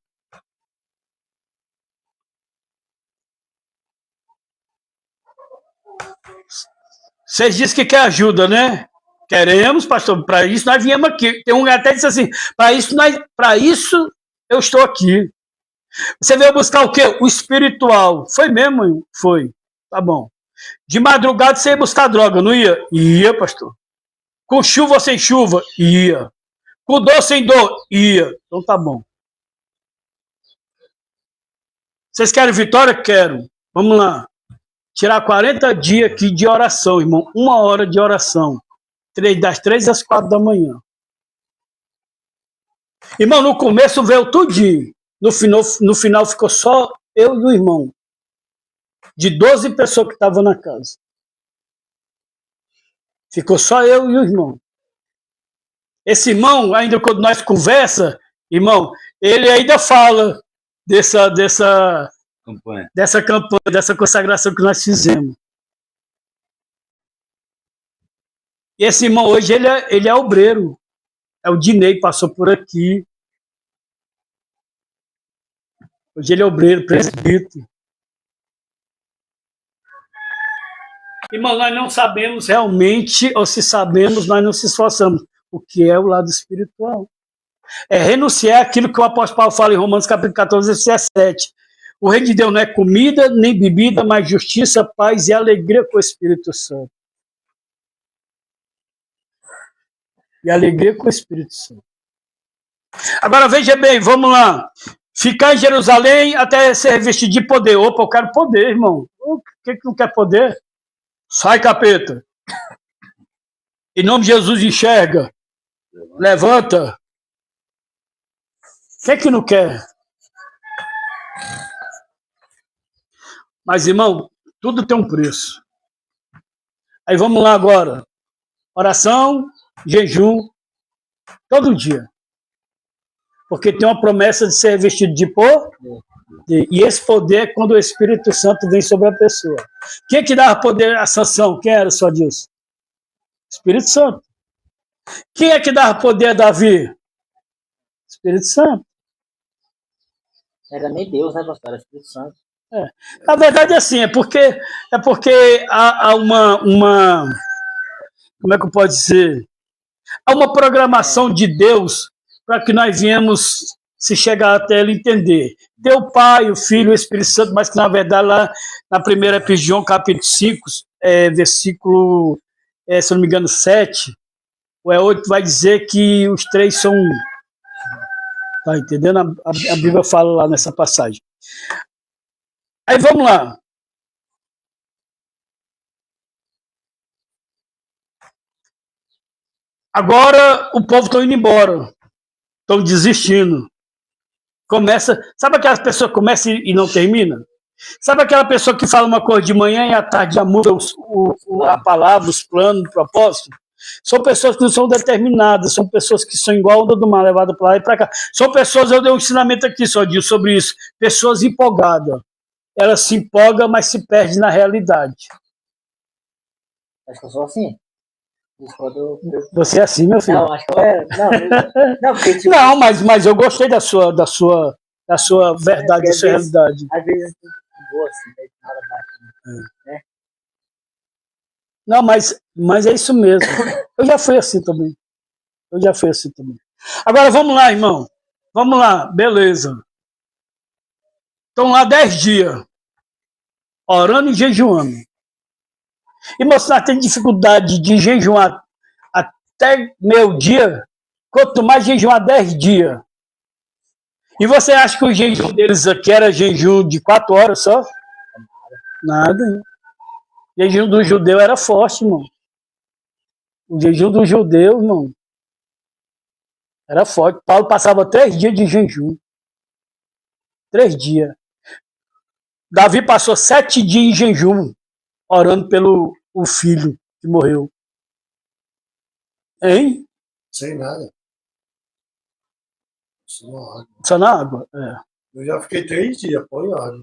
Vocês dizem que quer ajuda, né? Queremos, pastor, para isso nós viemos aqui. Tem um até disse assim, para isso eu estou aqui. Você veio buscar o quê? O espiritual. Foi mesmo? Foi. Tá bom. De madrugada você ia buscar droga, não ia? Ia, pastor. Com chuva ou sem chuva? Ia. Com dor ou sem dor? Ia. Então tá bom. Vocês querem vitória? Quero. Vamos lá. Tirar 40 dias aqui de oração, irmão. 1 hora de oração. Das 3 às 4 da manhã. Irmão, no começo veio tudinho. No final ficou só eu e o irmão. De 12 pessoas que estavam na casa. Ficou só eu e o irmão. Esse irmão, ainda quando nós conversa, irmão, ele ainda fala dessa campanha, dessa consagração que nós fizemos. E esse irmão hoje, ele é obreiro. É o Dinei, passou por aqui. Hoje ele é obreiro, presbítero. Irmão, nós não sabemos realmente, ou se sabemos, nós não se esforçamos. O que é o lado espiritual? É renunciar àquilo que o apóstolo Paulo fala em Romanos capítulo 14, 17. O reino de Deus não é comida, nem bebida, mas justiça, paz e alegria com o Espírito Santo. E alegria com o Espírito Santo. Agora veja bem, vamos lá. Ficar em Jerusalém até ser revestido de poder. Opa, eu quero poder, irmão. O que não quer poder? Sai, capeta. Em nome de Jesus, enxerga. Levanta. Quem que não quer? Mas, irmão, tudo tem um preço. Aí vamos lá agora. Oração, jejum, todo dia. Porque tem uma promessa de ser revestido de poder. E esse poder é quando o Espírito Santo vem sobre a pessoa. Quem é que dava poder à sanção? Quem era só Deus? Espírito Santo. Quem é que dava poder a Davi? Espírito Santo. Era nem Deus, né, pastor? Era Espírito Santo. É. Na verdade é assim, é porque há uma como é que eu posso dizer? Há uma programação de Deus para que nós viemos se chegar até ele entender. Tem o Pai, o Filho, o Espírito Santo, mas que na verdade lá na primeira Epístola de João, capítulo 5, versículo, se não me engano, 7, ou 8, vai dizer que os três são um. Tá entendendo? A Bíblia fala lá nessa passagem. Aí vamos lá. Agora o povo está indo embora. Estão desistindo. Começa. Sabe aquelas pessoas que começam e não terminam? Sabe aquela pessoa que fala uma coisa de manhã e à tarde já muda a palavra, os planos, o propósito? São pessoas que não são determinadas, são pessoas que são igual a onda do mar, levada para lá e para cá. São pessoas, eu dei um ensinamento aqui só disso, sobre isso, pessoas empolgadas. Elas se empolgam, mas se perdem na realidade. Acho que eu sou assim. Você é assim, meu filho? Não, acho que eu era. Não, porque, tipo, não, mas eu gostei da sua verdade, da sua realidade. Às vezes eu vou assim, nada bate, né? Não, mas é isso mesmo. Eu já fui assim também. Agora, vamos lá, irmão. Vamos lá, beleza. Estão lá 10 dias, orando e jejuando. E você tem dificuldade de jejuar até meio-dia, quanto mais jejuar 10 dias. E você acha que o jejum deles aqui era jejum de 4 horas só? Nada. O jejum do judeu era forte, irmão. O jejum do judeu, irmão, era forte. Paulo passava 3 dias de jejum. 3 dias. Davi passou 7 dias em jejum, orando pelo o filho que morreu. Hein? Sem nada. Só água. Só na água. É. Eu já fiquei 3 dias, põe água.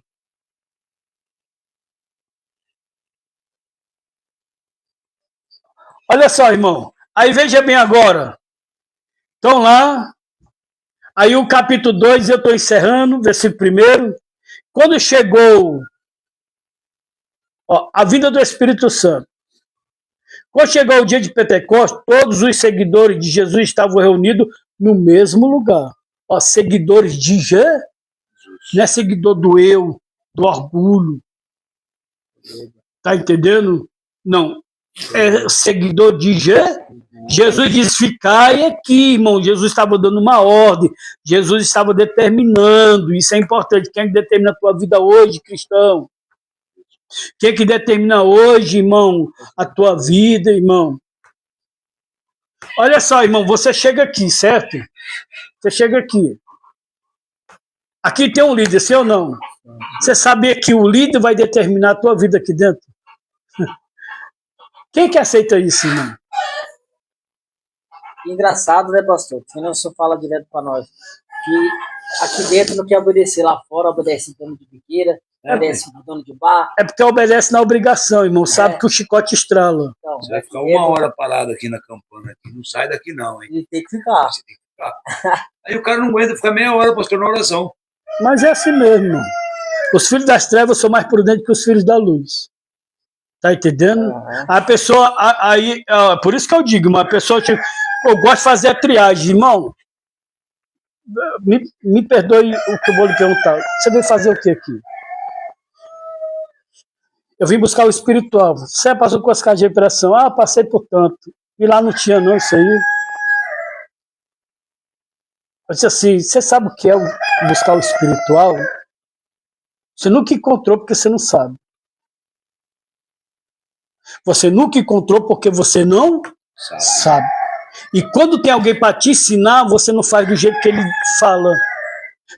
Olha só, irmão. Aí veja bem agora. Estão lá. Aí o capítulo 2, eu estou encerrando, versículo 1. Quando chegou a vinda do Espírito Santo. Quando chegou o dia de Pentecostes, todos os seguidores de Jesus estavam reunidos no mesmo lugar. Seguidores de Jesus. Não é seguidor do eu, do orgulho. Tá entendendo? Não. É seguidor de Jesus. Jesus disse, ficai aqui, irmão. Jesus estava dando uma ordem. Jesus estava determinando. Isso é importante. Quem é que determina a tua vida hoje, cristão? Quem é que determina hoje, irmão, a tua vida, irmão? Olha só, irmão, você chega aqui, certo? Você chega aqui. Aqui tem um líder, sim ou não? Você sabia que o líder vai determinar a tua vida aqui dentro? Quem que aceita isso, irmão? Engraçado, né, pastor? Que não só fala direto para nós. Que aqui dentro não quer obedecer, lá fora obedece dono de biqueira, obedece dono de bar. É porque obedece na obrigação, irmão. Sabe que o chicote estrala. Então, Você vai ficar 1 hora parado aqui na campana. Aqui. Não sai daqui não, hein? ele tem que ficar. Você tem que ficar. Aí o cara não aguenta ficar meia hora, pastor, na oração. Mas é assim mesmo, irmão. Os filhos das trevas são mais prudentes que os filhos da luz. Tá entendendo? Uhum. A pessoa, aí, por isso que eu digo, uma pessoa, tipo, eu gosto de fazer a triagem, irmão. Me perdoe o que eu vou lhe perguntar. Você veio fazer o que aqui? Eu vim buscar o espiritual. Você passou com as casas de operação? Passei por tanto. E lá não tinha não isso aí. Eu disse assim, você sabe o que é buscar o espiritual? Você nunca encontrou porque você não sabe. Você nunca encontrou porque você não sabe. E quando tem alguém para te ensinar, você não faz do jeito que ele fala.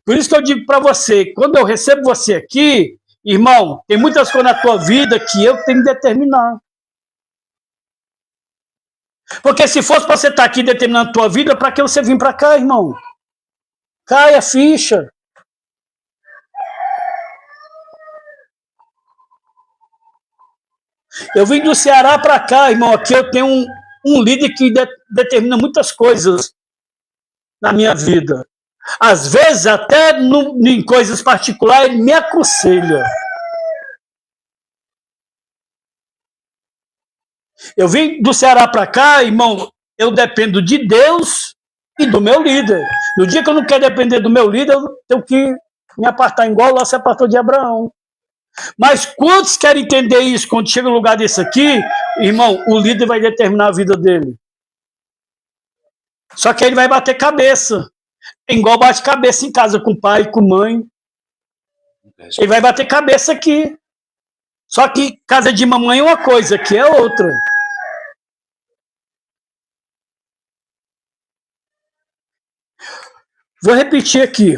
Por isso que eu digo para você, quando eu recebo você aqui, irmão, tem muitas coisas na tua vida que eu tenho que determinar. Porque se fosse para você estar aqui determinando a tua vida, para que você vir para cá, irmão? Cai a ficha. Eu vim do Ceará para cá, irmão. Aqui eu tenho um líder que determina muitas coisas na minha vida. Às vezes, até em coisas particulares, ele me aconselha. Eu vim do Ceará para cá, irmão, eu dependo de Deus e do meu líder. No dia que eu não quero depender do meu líder, eu tenho que me apartar igual lá se apartou de Abraão. Mas quantos querem entender isso? Quando chega um lugar desse aqui, irmão, o líder vai determinar a vida dele. Só que ele vai bater cabeça. Igual bate cabeça em casa com o pai, com a mãe. Ele vai bater cabeça aqui. Só que casa de mamãe é uma coisa, aqui é outra. Vou repetir aqui.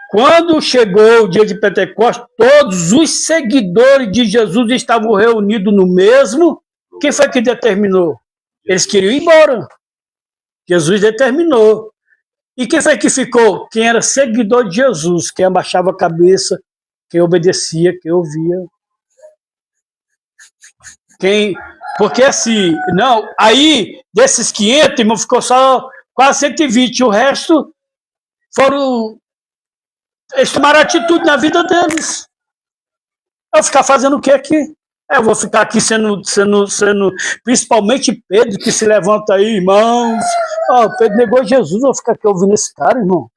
Quando chegou o dia de Pentecostes, todos os seguidores de Jesus estavam reunidos no mesmo. Quem foi que determinou? Eles queriam ir embora. Jesus determinou. E quem foi que ficou? Quem era seguidor de Jesus, quem abaixava a cabeça, quem obedecia, quem ouvia. Porque assim, não, aí desses 500, irmão, ficou só quase 120. O resto foram... Eles tomaram atitude na vida deles. Eu vou ficar fazendo o que aqui? Eu vou ficar aqui sendo principalmente Pedro, que se levanta aí, irmãos. Pedro negou Jesus, eu vou ficar aqui ouvindo esse cara, irmão.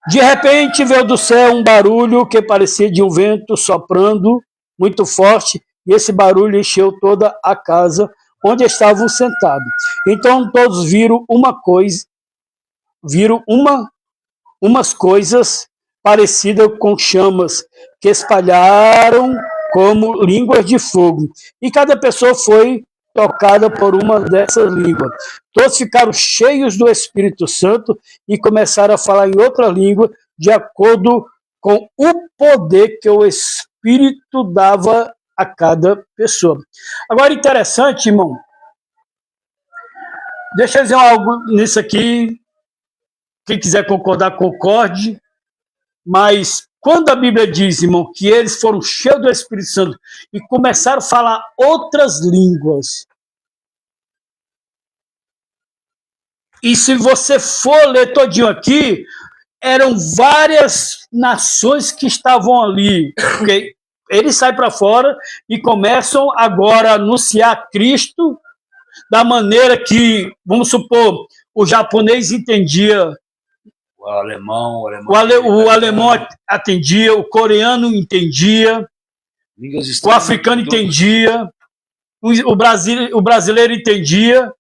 De repente veio do céu um barulho que parecia de um vento soprando muito forte, e esse barulho encheu toda a casa onde estavam sentados. Então todos viram umas coisas parecidas com chamas que espalharam como línguas de fogo. E cada pessoa foi tocada por uma dessas línguas. Todos ficaram cheios do Espírito Santo e começaram a falar em outra língua, de acordo com o poder que o Espírito dava a cada pessoa. Agora, interessante, irmão, deixa eu dizer algo nisso aqui. Quem quiser concordar, concorde. Mas quando a Bíblia diz, irmão, que eles foram cheios do Espírito Santo e começaram a falar outras línguas, e se você for ler todinho aqui, eram várias nações que estavam ali. Okay? Eles saem para fora e começam agora a anunciar Cristo da maneira que, vamos supor, o japonês entendia, O alemão o alemão atendia, o coreano entendia, o africano entendia, o brasileiro entendia.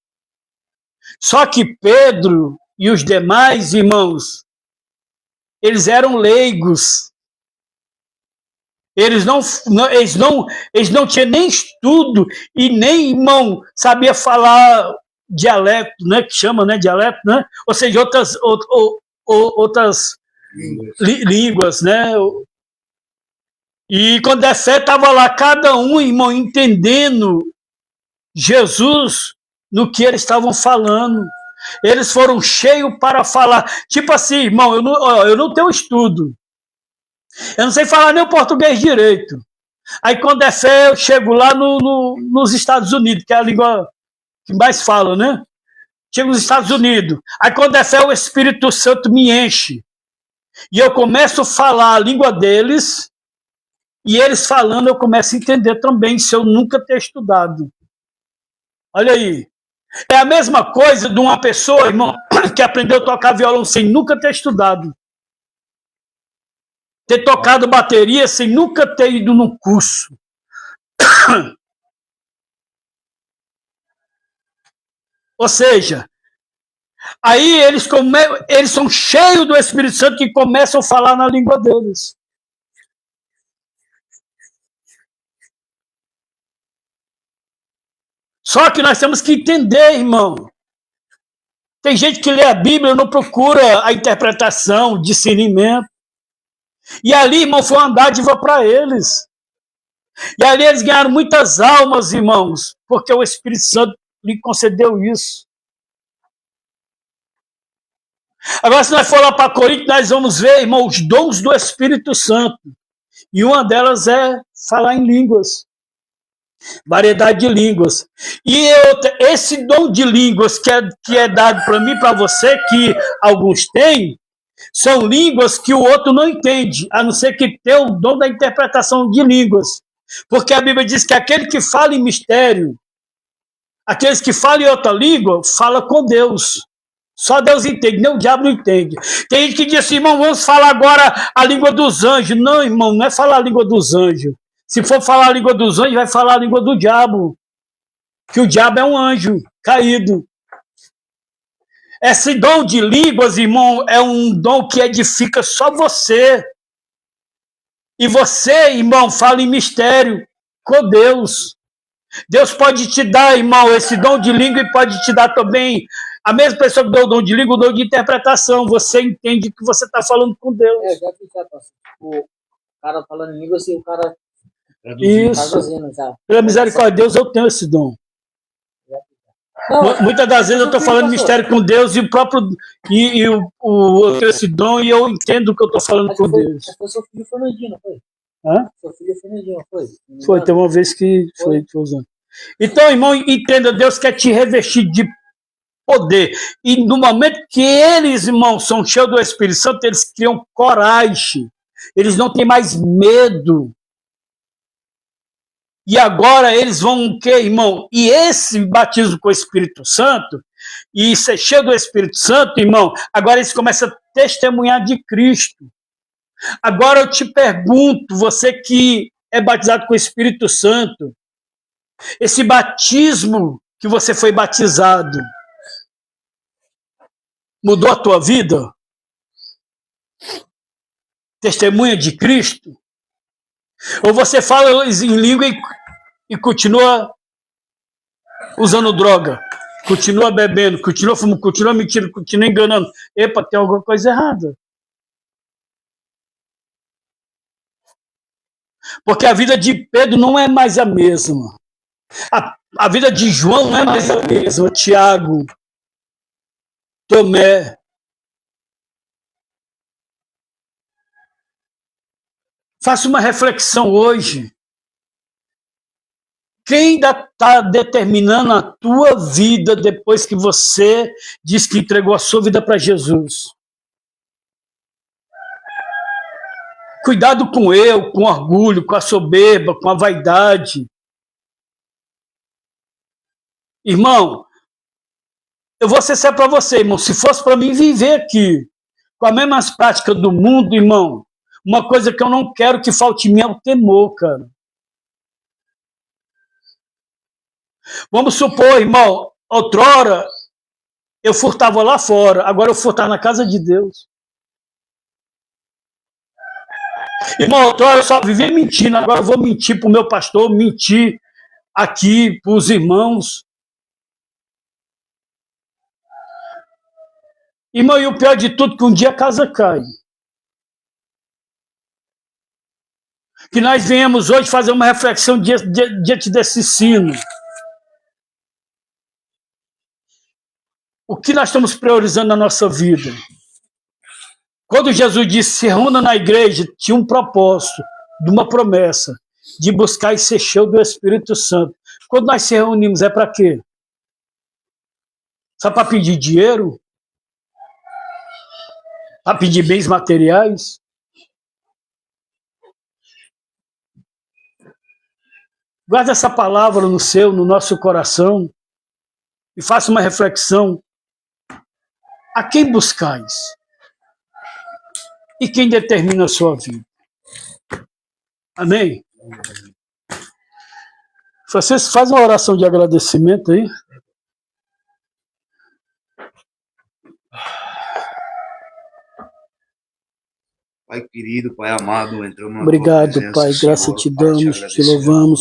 Só que Pedro e os demais irmãos, eles eram leigos. Eles não tinham nem estudo e nem, irmão, sabia falar dialeto, né? Que chama, né? Dialeto, né? Ou seja, outras línguas, né? E quando a fé estava lá, cada um, irmão, entendendo Jesus no que eles estavam falando. Eles foram cheios para falar. Tipo assim, irmão, eu não tenho estudo. Eu não sei falar nem o português direito. Aí quando é fé, eu chego lá nos Estados Unidos, que é a língua que mais fala, né? Chego nos Estados Unidos. Aí quando é fé, o Espírito Santo me enche. E eu começo a falar a língua deles, e eles falando, eu começo a entender também, se eu nunca ter estudado. Olha aí. É a mesma coisa de uma pessoa, irmão, que aprendeu a tocar violão sem nunca ter estudado. Ter tocado bateria sem nunca ter ido num curso. Ou seja, aí eles são cheios do Espírito Santo e começam a falar na língua deles. Só que nós temos que entender, irmão. Tem gente que lê a Bíblia e não procura a interpretação, o discernimento. E ali, irmão, foi uma dádiva para eles. E ali eles ganharam muitas almas, irmãos, porque o Espírito Santo lhe concedeu isso. Agora, se nós for lá para Corinto, nós vamos ver, irmão, os dons do Espírito Santo. E uma delas é falar em línguas. Variedade de línguas. E esse dom de línguas que é dado para mim, para você, que alguns têm, são línguas que o outro não entende, a não ser que tenha o dom da interpretação de línguas. Porque a Bíblia diz que aquele que fala em mistério, aqueles que falam em outra língua, fala com Deus. Só Deus entende, nem o diabo não entende. Tem gente que diz assim, irmão, vamos falar agora a língua dos anjos. Não, irmão, não é falar a língua dos anjos. Se for falar a língua dos anjos, vai falar a língua do diabo. Que o diabo é um anjo caído. Esse dom de línguas, irmão, é um dom que edifica só você. E você, irmão, fala em mistério com Deus. Deus pode te dar, irmão, esse dom de língua e pode te dar também a mesma pessoa que deu o dom de língua, o dom de interpretação. Você entende que você está falando com Deus. Já fiz, o cara falando em língua, assim, o cara... Isso. Pela misericórdia de Deus, eu tenho esse dom. Não, muitas das vezes eu estou falando mistério com Deus e o próprio eu tenho esse dom e eu entendo o que eu estou falando com Deus. Foi seu filho Fernandinho, não foi? Hã? Seu filho Fernandinho, não foi? Foi, tem uma vez que foi usando. Então, irmão, entenda, Deus quer te revestir de poder. E no momento que eles, irmão, são cheios do Espírito Santo, eles criam coragem. Eles não têm mais medo. E agora eles vão o quê, irmão? E esse batismo com o Espírito Santo, e ser cheio do Espírito Santo, irmão, agora eles começam a testemunhar de Cristo. Agora eu te pergunto, você que é batizado com o Espírito Santo, esse batismo que você foi batizado, mudou a tua vida? Testemunha de Cristo? Ou você fala em língua e continua usando droga, continua bebendo, continua fumando, continua mentindo, continua enganando. Epa, tem alguma coisa errada. Porque a vida de Pedro não é mais a mesma. A vida de João não é mais a mesma. Tiago, Tomé. Faça uma reflexão hoje. Quem ainda está determinando a tua vida depois que você diz que entregou a sua vida para Jesus? Cuidado com com o orgulho, com a soberba, com a vaidade. Irmão, eu vou ser sério para você, irmão. Se fosse para mim viver aqui, com as mesmas práticas do mundo, irmão, uma coisa que eu não quero que falte em mim é o temor, cara. Vamos supor, irmão, outrora eu furtava lá fora, agora eu furtava na casa de Deus. Irmão, outrora eu só vivia mentindo, agora eu vou mentir para o meu pastor, mentir aqui para os irmãos. Irmão, e o pior de tudo, que um dia a casa cai. Que nós venhamos hoje fazer uma reflexão diante desse sino. O que nós estamos priorizando na nossa vida? Quando Jesus disse, se reúna na igreja, tinha um propósito, de uma promessa, de buscar e ser cheio do Espírito Santo. Quando nós se reunimos, é para quê? Só para pedir dinheiro? Para pedir bens materiais? Guarda essa palavra no nosso coração, e faça uma reflexão. A quem buscais? E quem determina a sua vida? Amém? Vocês fazem uma oração de agradecimento aí? Pai querido, Pai amado, entramos na tua Obrigado, presença, Pai. Senhor, Graça te para damos, te agradecer. louvamos